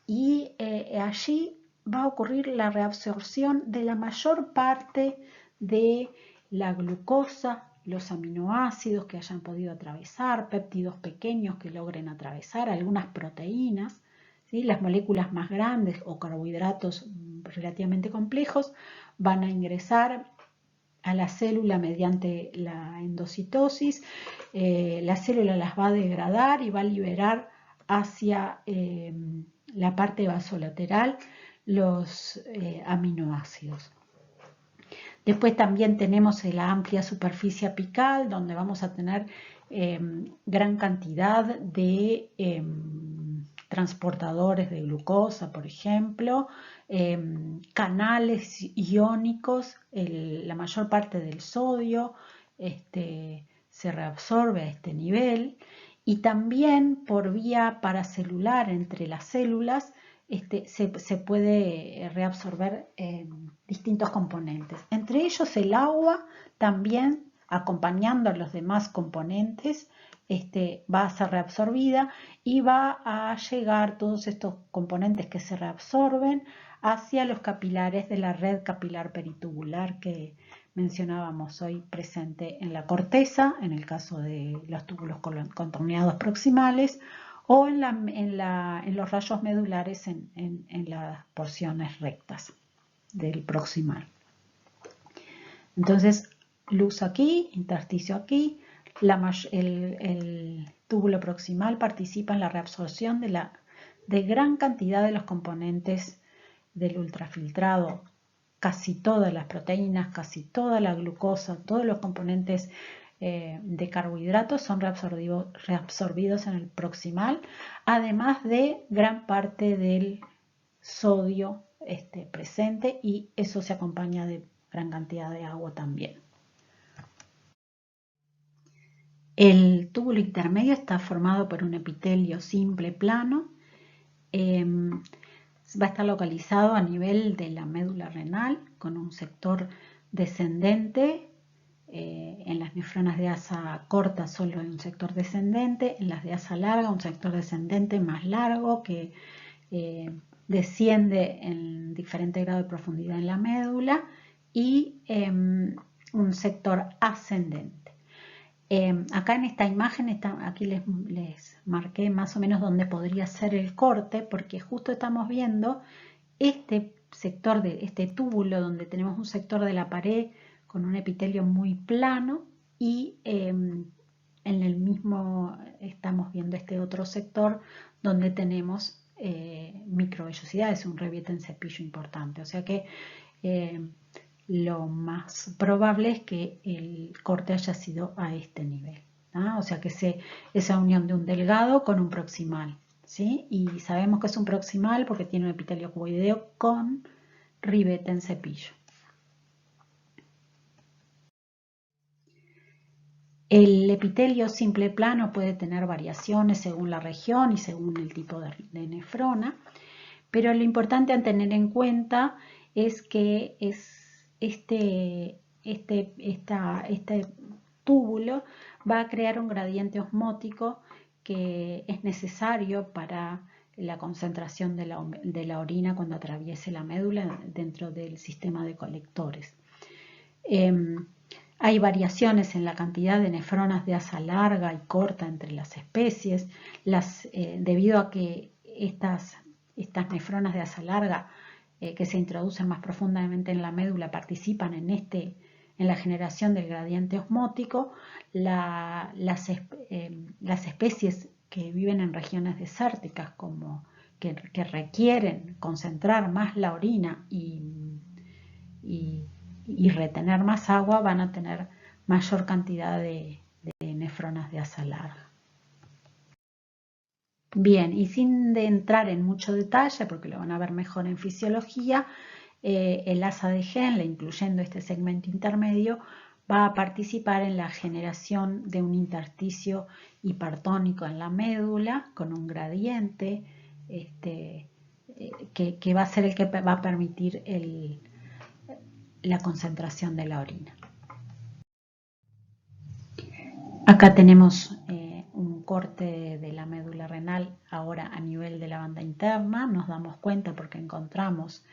y allí va a ocurrir la reabsorción de la mayor parte de la glucosa, los aminoácidos que hayan podido atravesar, péptidos pequeños que logren atravesar, algunas proteínas, ¿sí? Las moléculas más grandes o carbohidratos relativamente complejos van a ingresar a la célula mediante la endocitosis. La célula las va a degradar y va a liberar hacia la parte vasolateral los aminoácidos. Después también tenemos la amplia superficie apical, donde vamos a tener gran cantidad de transportadores de glucosa, por ejemplo, canales iónicos, la mayor parte del sodio se reabsorbe a este nivel, y también por vía paracelular entre las células se puede reabsorber distintos componentes, entre ellos el agua también, acompañando a los demás componentes, va a ser reabsorbida y va a llegar todos estos componentes que se reabsorben hacia los capilares de la red capilar peritubular que mencionábamos hoy, presente en la corteza, en el caso de los túbulos contorneados proximales, o en los rayos medulares en las porciones rectas del proximal. Entonces, luz aquí, intersticio aquí. El túbulo proximal participa en la reabsorción de gran cantidad de los componentes del ultrafiltrado, casi todas las proteínas, casi toda la glucosa, todos los componentes de carbohidratos son reabsorbidos en el proximal, además de gran parte del sodio presente, y eso se acompaña de gran cantidad de agua también. El túbulo intermedio está formado por un epitelio simple plano. Va a estar localizado a nivel de la médula renal, con un sector descendente. En las nefronas de asa corta solo hay un sector descendente, en las de asa larga un sector descendente más largo que desciende en diferente grado de profundidad en la médula, y un sector ascendente. Acá en esta imagen, aquí les marqué más o menos dónde podría ser el corte, porque justo estamos viendo este sector de este túbulo donde tenemos un sector de la pared con un epitelio muy plano, y en el mismo estamos viendo este otro sector donde tenemos microvellosidades, un reviete en cepillo importante. O sea que lo más probable es que el corte haya sido a este nivel, ¿no? O sea que esa unión de un delgado con un proximal, ¿sí? Y sabemos que es un proximal porque tiene un epitelio cuboideo con ribete en cepillo. El epitelio simple plano puede tener variaciones según la región y según el tipo de nefrona, pero lo importante a tener en cuenta es que este túbulo va a crear un gradiente osmótico que es necesario para la concentración de la orina cuando atraviese la médula dentro del sistema de colectores. Hay variaciones en la cantidad de nefronas de asa larga y corta entre las especies, debido a que estas nefronas de asa larga que se introducen más profundamente en la médula participan en la generación del gradiente osmótico. Las especies que viven en regiones desérticas, que requieren concentrar más la orina y retener más agua, van a tener mayor cantidad de nefronas de asa larga. Bien, y sin entrar en mucho detalle, porque lo van a ver mejor en fisiología, el asa de Henle, incluyendo este segmento intermedio, va a participar en la generación de un intersticio hipertónico en la médula con un gradiente que va a ser el que va a permitir la concentración de la orina. Acá tenemos un corte de la médula renal ahora a nivel de la banda interna. Nos damos cuenta porque encontramos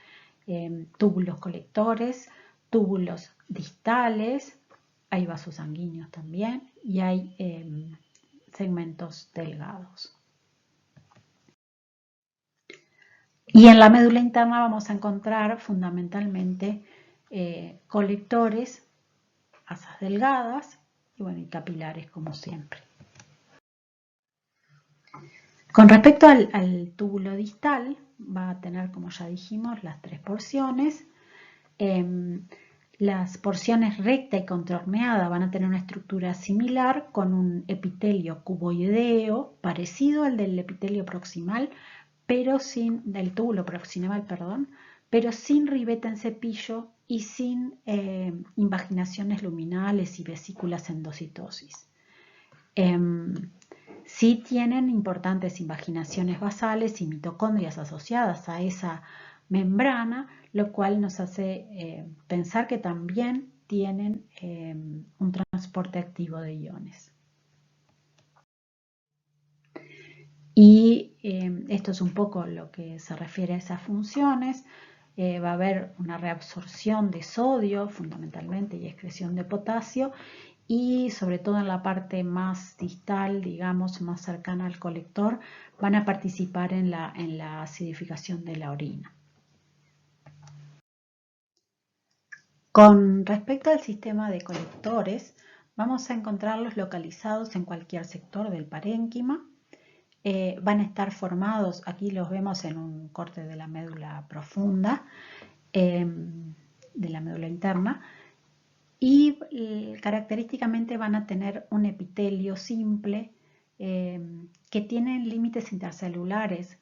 túbulos colectores, túbulos distales, hay vasos sanguíneos también y hay segmentos delgados. Y en la médula interna vamos a encontrar fundamentalmente colectores, asas delgadas y, bueno, y capilares como siempre. Con respecto al túbulo distal, va a tener, como ya dijimos, las tres porciones. Las porciones recta y contorneada van a tener una estructura similar con un epitelio cuboideo parecido al del epitelio proximal, pero del túbulo proximal, perdón, pero sin ribete en cepillo y sin invaginaciones luminales y vesículas endocitosis. Sí tienen importantes invaginaciones basales y mitocondrias asociadas a esa membrana, lo cual nos hace pensar que también tienen un transporte activo de iones. Y esto es un poco lo que se refiere a esas funciones. Va a haber una reabsorción de sodio fundamentalmente y excreción de potasio, y sobre todo en la parte más distal, digamos, más cercana al colector, van a participar en la acidificación de la orina. Con respecto al sistema de colectores, vamos a encontrarlos localizados en cualquier sector del parénquima. Van a estar formados, aquí los vemos en un corte de la médula profunda, de la médula interna, y característicamente van a tener un epitelio simple que tienen límites intercelulares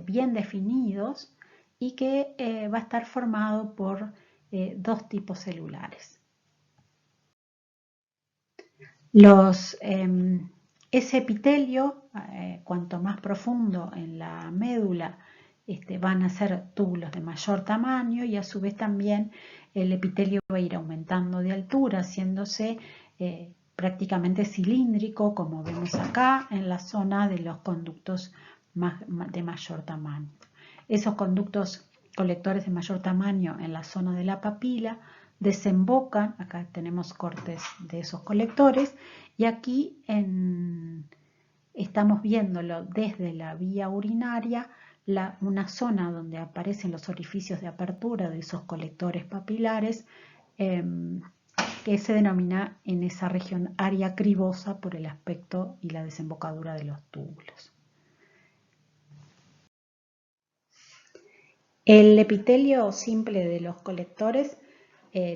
bien definidos y que va a estar formado por dos tipos celulares. Ese epitelio, cuanto más profundo en la médula, van a ser túbulos de mayor tamaño, y a su vez también el epitelio va a ir aumentando de altura, haciéndose prácticamente cilíndrico, como vemos acá, en la zona de los conductos de mayor tamaño. Esos conductos colectores de mayor tamaño en la zona de la papila desembocan, acá tenemos cortes de esos colectores, y aquí estamos viéndolo desde la vía urinaria, una zona donde aparecen los orificios de apertura de esos colectores papilares, que se denomina en esa región área cribosa por el aspecto y la desembocadura de los túbulos. El epitelio simple de los colectores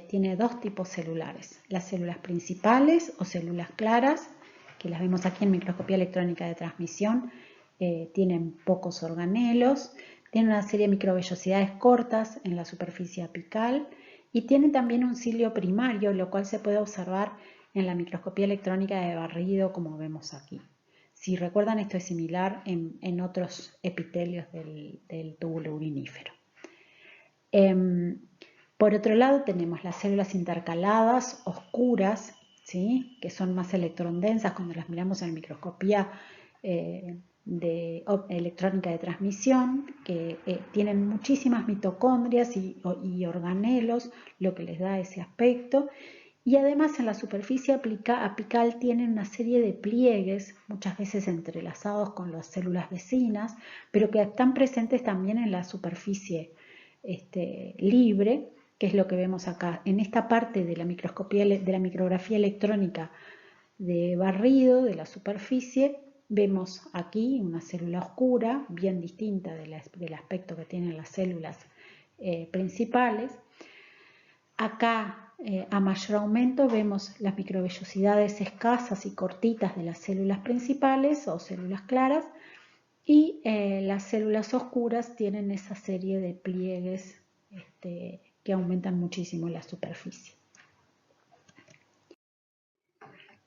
tiene dos tipos celulares: las células principales o células claras, que las vemos aquí en microscopía electrónica de transmisión. Tienen pocos organelos, tienen una serie de microvellosidades cortas en la superficie apical y tienen también un cilio primario, lo cual se puede observar en la microscopía electrónica de barrido, como vemos aquí. Si recuerdan, esto es similar en otros epitelios del túbulo urinífero. Por otro lado, tenemos las células intercaladas oscuras, ¿sí?, que son más electrondensas cuando las miramos en microscopía electrónica de transmisión, que tienen muchísimas mitocondrias y organelos, lo que les da ese aspecto. Y además en la superficie apical tienen una serie de pliegues, muchas veces entrelazados con las células vecinas, pero que están presentes también en la superficie libre, que es lo que vemos acá. En esta parte de la micrografía electrónica de barrido de la superficie, vemos aquí una célula oscura, bien distinta del aspecto que tienen las células principales. Acá, a mayor aumento, vemos las microvellosidades escasas y cortitas de las células principales o células claras, y las células oscuras tienen esa serie de pliegues que aumentan muchísimo la superficie.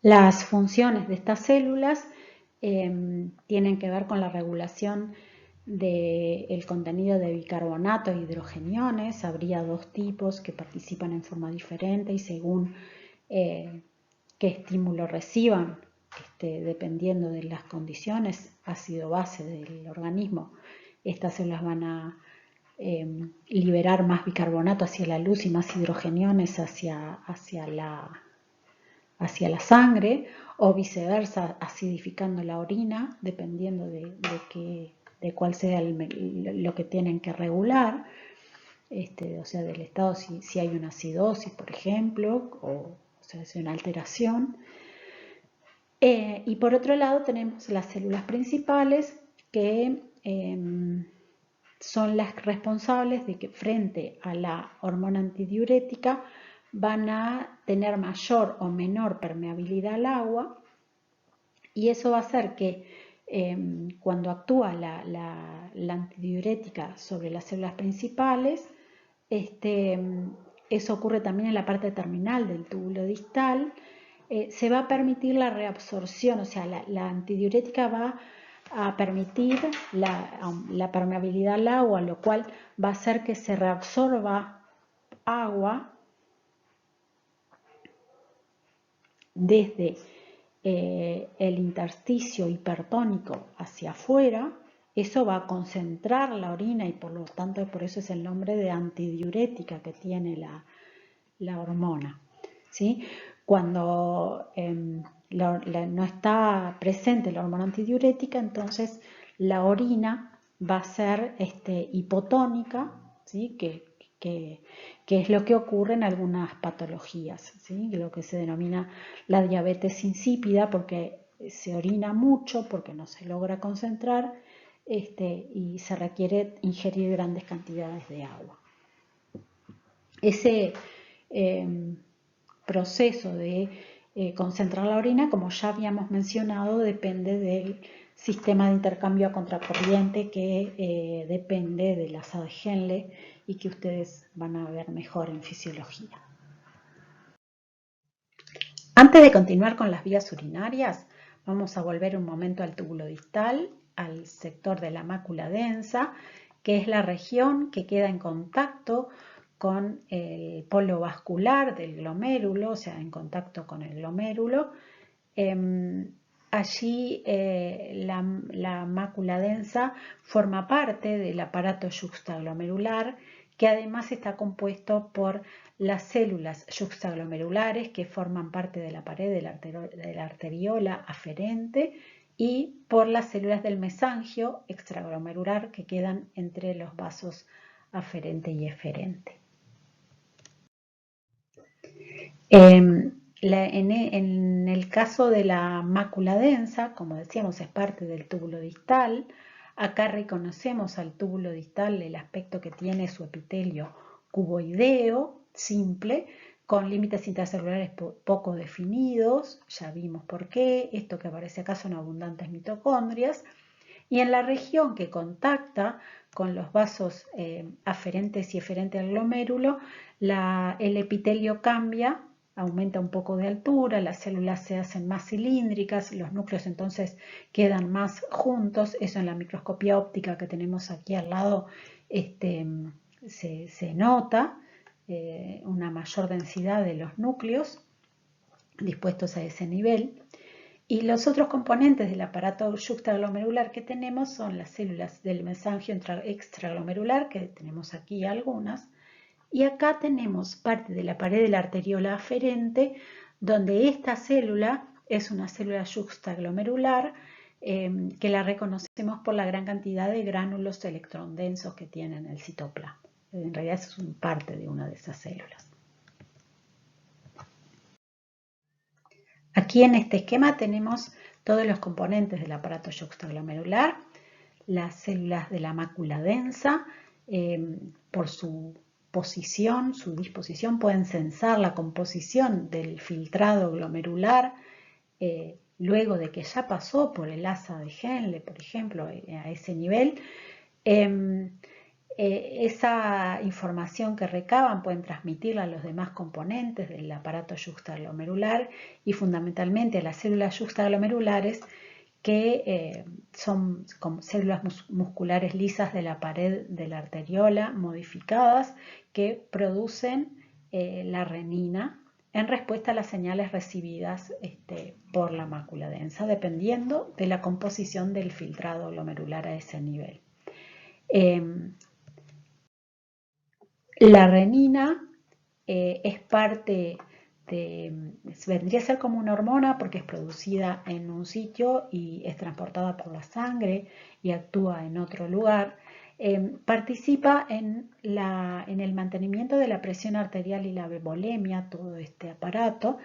Las funciones de estas células tienen que ver con la regulación del contenido de bicarbonato e hidrogeniones. Habría dos tipos que participan en forma diferente y según qué estímulo reciban, dependiendo de las condiciones, ácido base del organismo, estas células van a liberar más bicarbonato hacia la luz y más hidrogeniones hacia la sangre, o viceversa, acidificando la orina, dependiendo de cuál sea lo que tienen que regular, o sea, del estado, si hay una acidosis, por ejemplo, o sea, es una alteración. Y por otro lado tenemos las células principales que son las responsables de que frente a la hormona antidiurética van a tener mayor o menor permeabilidad al agua, y eso va a hacer que cuando actúa la antidiurética sobre las células principales, eso ocurre también en la parte terminal del túbulo distal, se va a permitir la reabsorción, o sea, la antidiurética va a permitir la permeabilidad al agua, lo cual va a hacer que se reabsorba agua desde el intersticio hipertónico hacia afuera. Eso va a concentrar la orina y por lo tanto por eso es el nombre de antidiurética que tiene la hormona, ¿sí? Cuando no está presente la hormona antidiurética, entonces la orina va a ser hipotónica, ¿sí? Que es lo que ocurre en algunas patologías, ¿sí? Lo que se denomina la diabetes insípida, porque se orina mucho, porque no se logra concentrar y se requiere ingerir grandes cantidades de agua. Ese proceso de concentrar la orina, como ya habíamos mencionado, depende del sistema de intercambio a contracorriente que depende de la asa de Henle y que ustedes van a ver mejor en fisiología. Antes de continuar con las vías urinarias, vamos a volver un momento al túbulo distal, al sector de la mácula densa, que es la región que queda en contacto con el polo vascular del glomérulo, o sea, en contacto con el glomérulo. Allí la mácula densa forma parte del aparato yuxtaglomerular, que además está compuesto por las células yuxtaglomerulares que forman parte de la pared de la arteriola aferente y por las células del mesangio extraglomerular que quedan entre los vasos aferente y eferente. En el caso de la mácula densa, como decíamos, es parte del túbulo distal. Acá reconocemos al túbulo distal el aspecto que tiene su epitelio cuboideo, simple, con límites intracelulares poco definidos. Ya vimos por qué. Esto que aparece acá son abundantes mitocondrias. Y en la región que contacta con los vasos aferentes y eferentes al glomérulo, el epitelio cambia, aumenta un poco de altura, las células se hacen más cilíndricas, los núcleos entonces quedan más juntos. Eso en la microscopía óptica que tenemos aquí al lado se nota, una mayor densidad de los núcleos dispuestos a ese nivel. Y los otros componentes del aparato yuxtaglomerular que tenemos son las células del mesangio extraglomerular, que tenemos aquí algunas, y acá tenemos parte de la pared de la arteriola aferente, donde esta célula es una célula yuxtaglomerular que la reconocemos por la gran cantidad de gránulos electrondensos que tiene en el citoplasma. En realidad es parte de una de esas células. Aquí en este esquema tenemos todos los componentes del aparato yuxtaglomerular, las células de la mácula densa, por su posición, su disposición, pueden censar la composición del filtrado glomerular luego de que ya pasó por el asa de Henle, por ejemplo, a ese nivel. Esa información que recaban pueden transmitirla a los demás componentes del aparato yuxtaglomerular y fundamentalmente a las células yuxtaglomerulares, que son como células musculares lisas de la pared de la arteriola modificadas que producen la renina en respuesta a las señales recibidas por la mácula densa, dependiendo de la composición del filtrado glomerular a ese nivel. La renina es parte vendría a ser como una hormona porque es producida en un sitio y es transportada por la sangre y actúa en otro lugar. Participa en el mantenimiento de la presión arterial y la volemia, todo este aparato,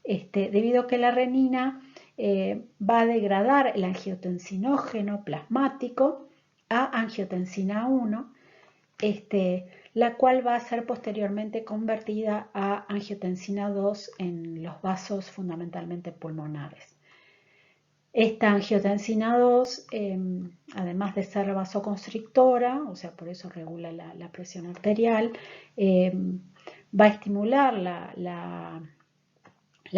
debido a que la renina va a degradar el angiotensinógeno plasmático a angiotensina 1, la cual va a ser posteriormente convertida a angiotensina 2 en los vasos fundamentalmente pulmonares. Esta angiotensina 2, además de ser vasoconstrictora, o sea, por eso regula la presión arterial, va a estimular la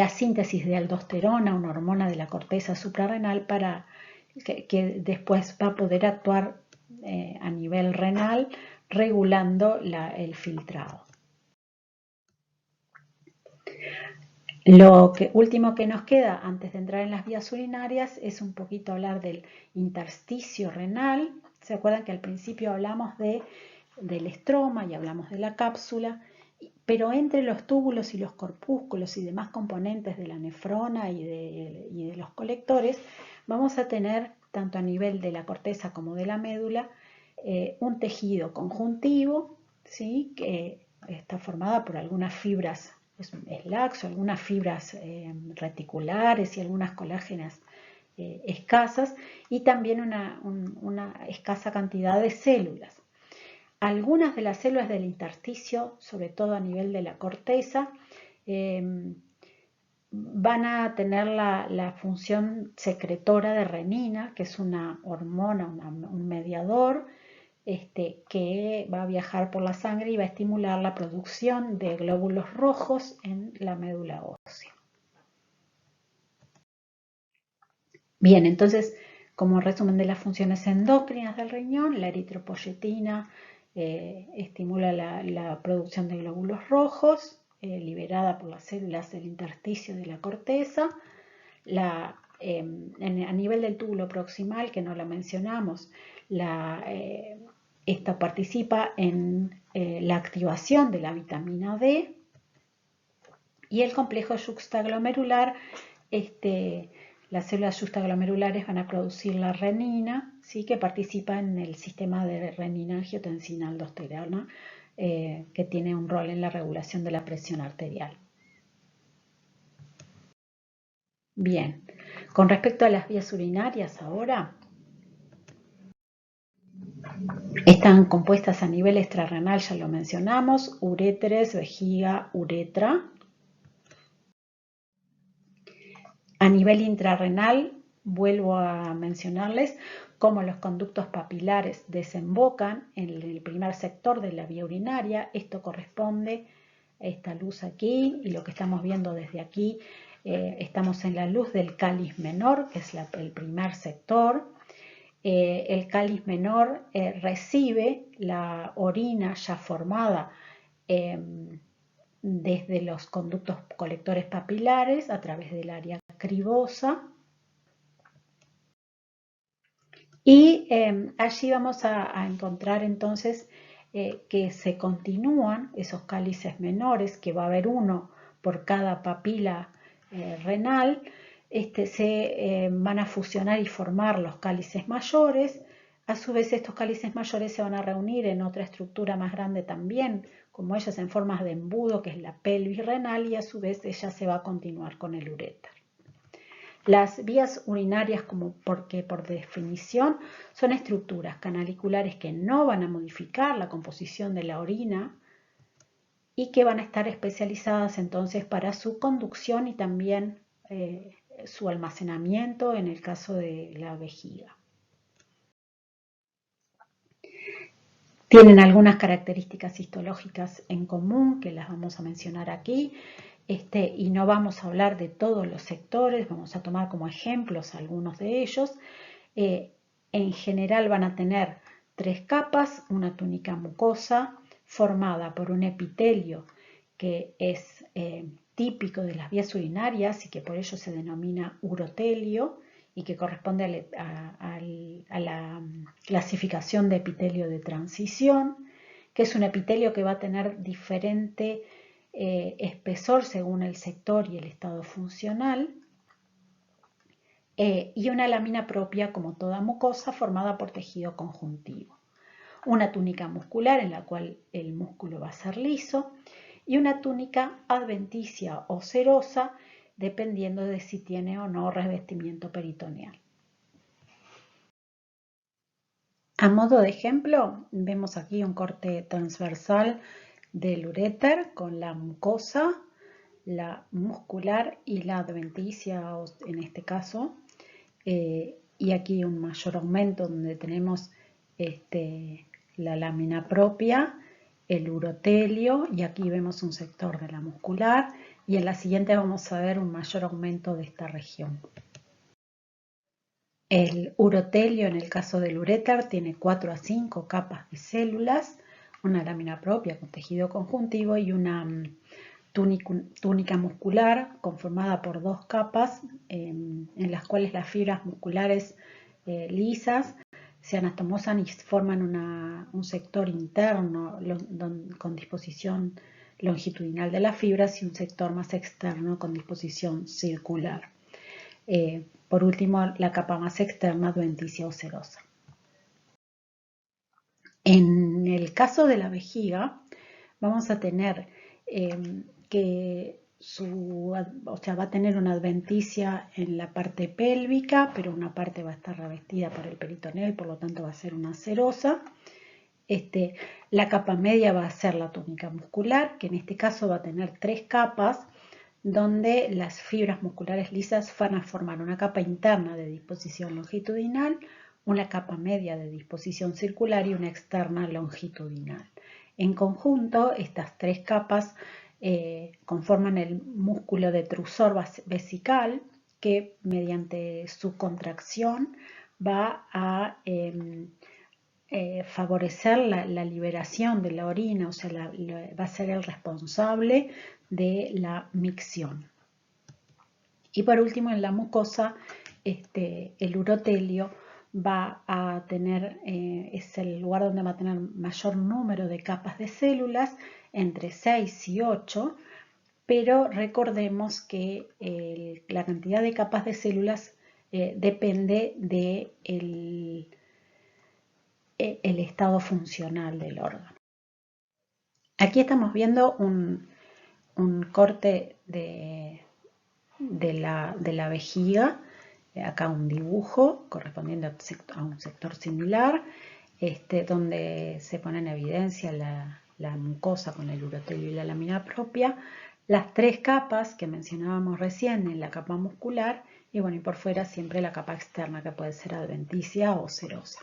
síntesis de aldosterona, una hormona de la corteza suprarrenal, para que después va a poder actuar a nivel renal, regulando el filtrado. Lo último que nos queda antes de entrar en las vías urinarias es un poquito hablar del intersticio renal. ¿Se acuerdan que al principio hablamos del estroma y hablamos de la cápsula? Pero entre los túbulos y los corpúsculos y demás componentes de la nefrona y de los colectores, vamos a tener, tanto a nivel de la corteza como de la médula, un tejido conjuntivo, ¿sí?, que está formada por algunas fibras, es laxo, algunas fibras reticulares y algunas colágenas escasas, y también una escasa cantidad de células. Algunas de las células del intersticio, sobre todo a nivel de la corteza, van a tener la función secretora de renina, que es una hormona, un mediador, que va a viajar por la sangre y va a estimular la producción de glóbulos rojos en la médula ósea. Bien, entonces, como resumen de las funciones endocrinas del riñón, la eritropoyetina estimula la producción de glóbulos rojos, liberada por las células del intersticio de la corteza. A nivel del túbulo proximal, que no la mencionamos, esta participa en la activación de la vitamina D, y el complejo yuxtaglomerular, las células yuxtaglomerulares van a producir la renina, ¿sí?, que participa en el sistema de renina-angiotensina-aldosterona, que tiene un rol en la regulación de la presión arterial. Bien, con respecto a las vías urinarias ahora, están compuestas a nivel extrarrenal, ya lo mencionamos, uréteres, vejiga, uretra. A nivel intrarrenal, vuelvo a mencionarles cómo los conductos papilares desembocan en el primer sector de la vía urinaria. Esto corresponde a esta luz aquí, y lo que estamos viendo desde aquí, estamos en la luz del cáliz menor, que es el primer sector. El cáliz menor recibe la orina ya formada desde los conductos colectores papilares a través del área cribosa, y allí vamos a encontrar entonces que se continúan esos cálices menores, que va a haber uno por cada papila renal. Se van a fusionar y formar los cálices mayores. A su vez, estos cálices mayores se van a reunir en otra estructura más grande también, como ellas en formas de embudo, que es la pelvis renal, y a su vez ella se va a continuar con el uréter. Las vías urinarias, porque por definición son estructuras canaliculares que no van a modificar la composición de la orina y que van a estar especializadas entonces para su conducción y también su almacenamiento en el caso de la vejiga. Tienen algunas características histológicas en común que las vamos a mencionar aquí, y no vamos a hablar de todos los sectores, vamos a tomar como ejemplos algunos de ellos. En general van a tener 3 capas, una túnica mucosa formada por un epitelio que es típico de las vías urinarias y que por ello se denomina urotelio y que corresponde a la clasificación de epitelio de transición, que es un epitelio que va a tener diferente espesor según el sector y el estado funcional, y una lámina propia, como toda mucosa, formada por tejido conjuntivo. Una túnica muscular en la cual el músculo va a ser liso y una túnica adventicia o serosa dependiendo de si tiene o no revestimiento peritoneal. A modo de ejemplo, vemos aquí un corte transversal del uréter con la mucosa, la muscular y la adventicia en este caso, y aquí un mayor aumento donde tenemos la lámina propia, el urotelio, y aquí vemos un sector de la muscular, y en la siguiente vamos a ver un mayor aumento de esta región. El urotelio, en el caso del uréter, tiene 4 a 5 capas de células, una lámina propia con tejido conjuntivo y una túnica muscular conformada por 2 capas en las cuales las fibras musculares lisas se anastomosan y forman un sector interno con disposición longitudinal de las fibras y un sector más externo con disposición circular. Por último, la capa más externa, adventicia o serosa. En el caso de la vejiga, vamos a tener que va a tener una adventicia en la parte pélvica, pero una parte va a estar revestida por el peritoneo, por lo tanto va a ser una serosa. La capa media va a ser la túnica muscular, que en este caso va a tener 3 capas, donde las fibras musculares lisas van a formar una capa interna de disposición longitudinal, una capa media de disposición circular y una externa longitudinal. En conjunto, estas 3 capas conforman el músculo detrusor vesical, que mediante su contracción va a favorecer la liberación de la orina, o sea, va a ser el responsable de la micción. Y por último, en la mucosa, el urotelio va a tener, es el lugar donde va a tener mayor número de capas de células, entre 6 y 8, pero recordemos que la cantidad de capas de células depende del el estado funcional del órgano. Aquí estamos viendo un corte de la vejiga, acá un dibujo correspondiente a un sector similar, donde se pone en evidencia la mucosa con el urotelio y la lámina propia, las 3 capas que mencionábamos recién en la capa muscular, y bueno, y por fuera siempre la capa externa que puede ser adventicia o serosa.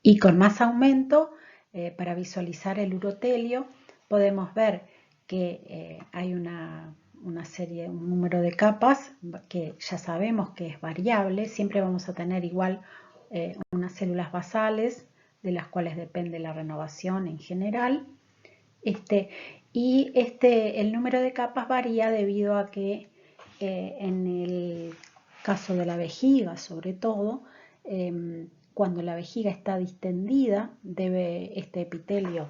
Y con más aumento, para visualizar el urotelio, podemos ver que hay un número de capas que ya sabemos que es variable. Siempre vamos a tener igual unas células basales, de las cuales depende la renovación en general. El número de capas varía debido a que en el caso de la vejiga, sobre todo, cuando la vejiga está distendida, debe este epitelio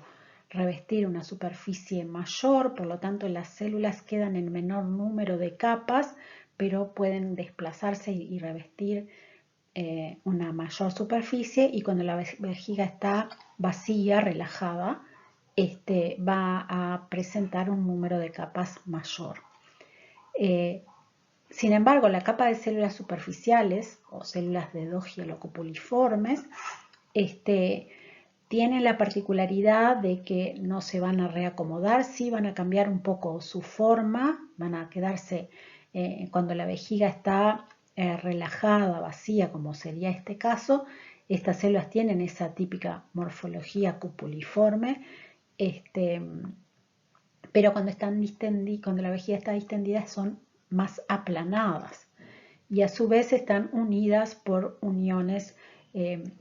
revestir una superficie mayor, por lo tanto las células quedan en menor número de capas, pero pueden desplazarse y revestir una mayor superficie, y cuando la vejiga está vacía, relajada, va a presentar un número de capas mayor. Sin embargo, la capa de células superficiales o células de Dogia locupuliformes tienen la particularidad de que no se van a reacomodar, sí van a cambiar un poco su forma, van a quedarse cuando la vejiga está relajada, vacía, como sería este caso. Estas células tienen esa típica morfología cupuliforme, pero cuando la vejiga está distendida son más aplanadas y a su vez están unidas por uniones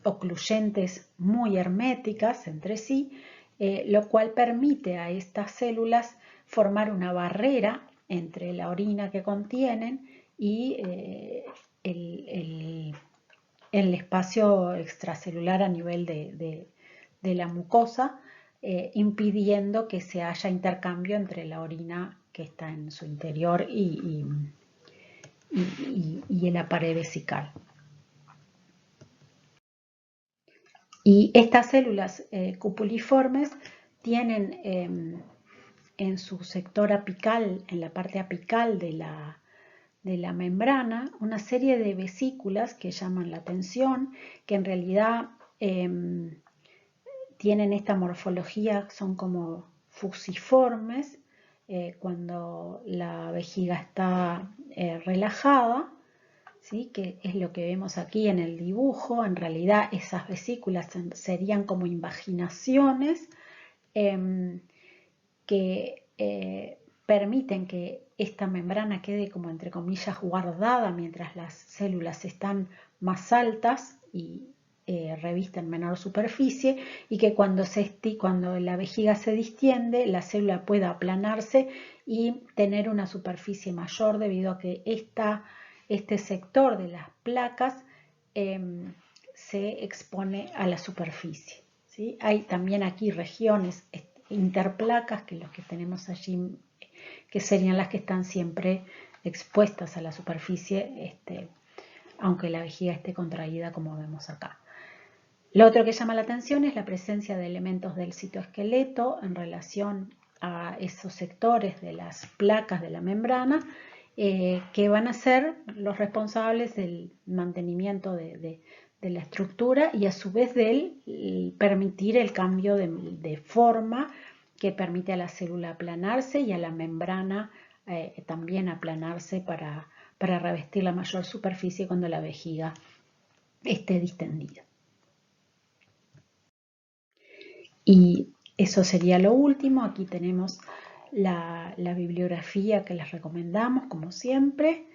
ocluyentes muy herméticas entre sí, lo cual permite a estas células formar una barrera entre la orina que contienen y el espacio extracelular a nivel de la mucosa, impidiendo que se haya intercambio entre la orina que está en su interior y en la pared vesical. Y estas células cupuliformes tienen en su sector apical, en la parte apical de la membrana, una serie de vesículas que llaman la atención, que en realidad tienen esta morfología, son como fusiformes cuando la vejiga está relajada, ¿sí? Que es lo que vemos aquí en el dibujo. En realidad esas vesículas serían como invaginaciones que permiten que esta membrana quede como entre comillas guardada mientras las células están más altas y revisten menor superficie, y que cuando la vejiga se distiende, la célula pueda aplanarse y tener una superficie mayor, debido a que este sector de las placas se expone a la superficie, ¿sí? Hay también aquí regiones interplacas, que los que tenemos allí, que serían las que están siempre expuestas a la superficie, aunque la vejiga esté contraída, como vemos acá. Lo otro que llama la atención es la presencia de elementos del citoesqueleto en relación a esos sectores de las placas de la membrana, que van a ser los responsables del mantenimiento de la estructura y a su vez del permitir el cambio de forma, que permite a la célula aplanarse y a la membrana también aplanarse para revestir la mayor superficie cuando la vejiga esté distendida. Y eso sería lo último. Aquí tenemos la bibliografía que les recomendamos, como siempre.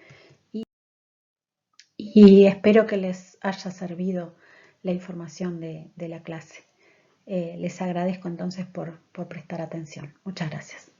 Y espero que les haya servido la información de la clase. Les agradezco entonces por prestar atención. Muchas gracias.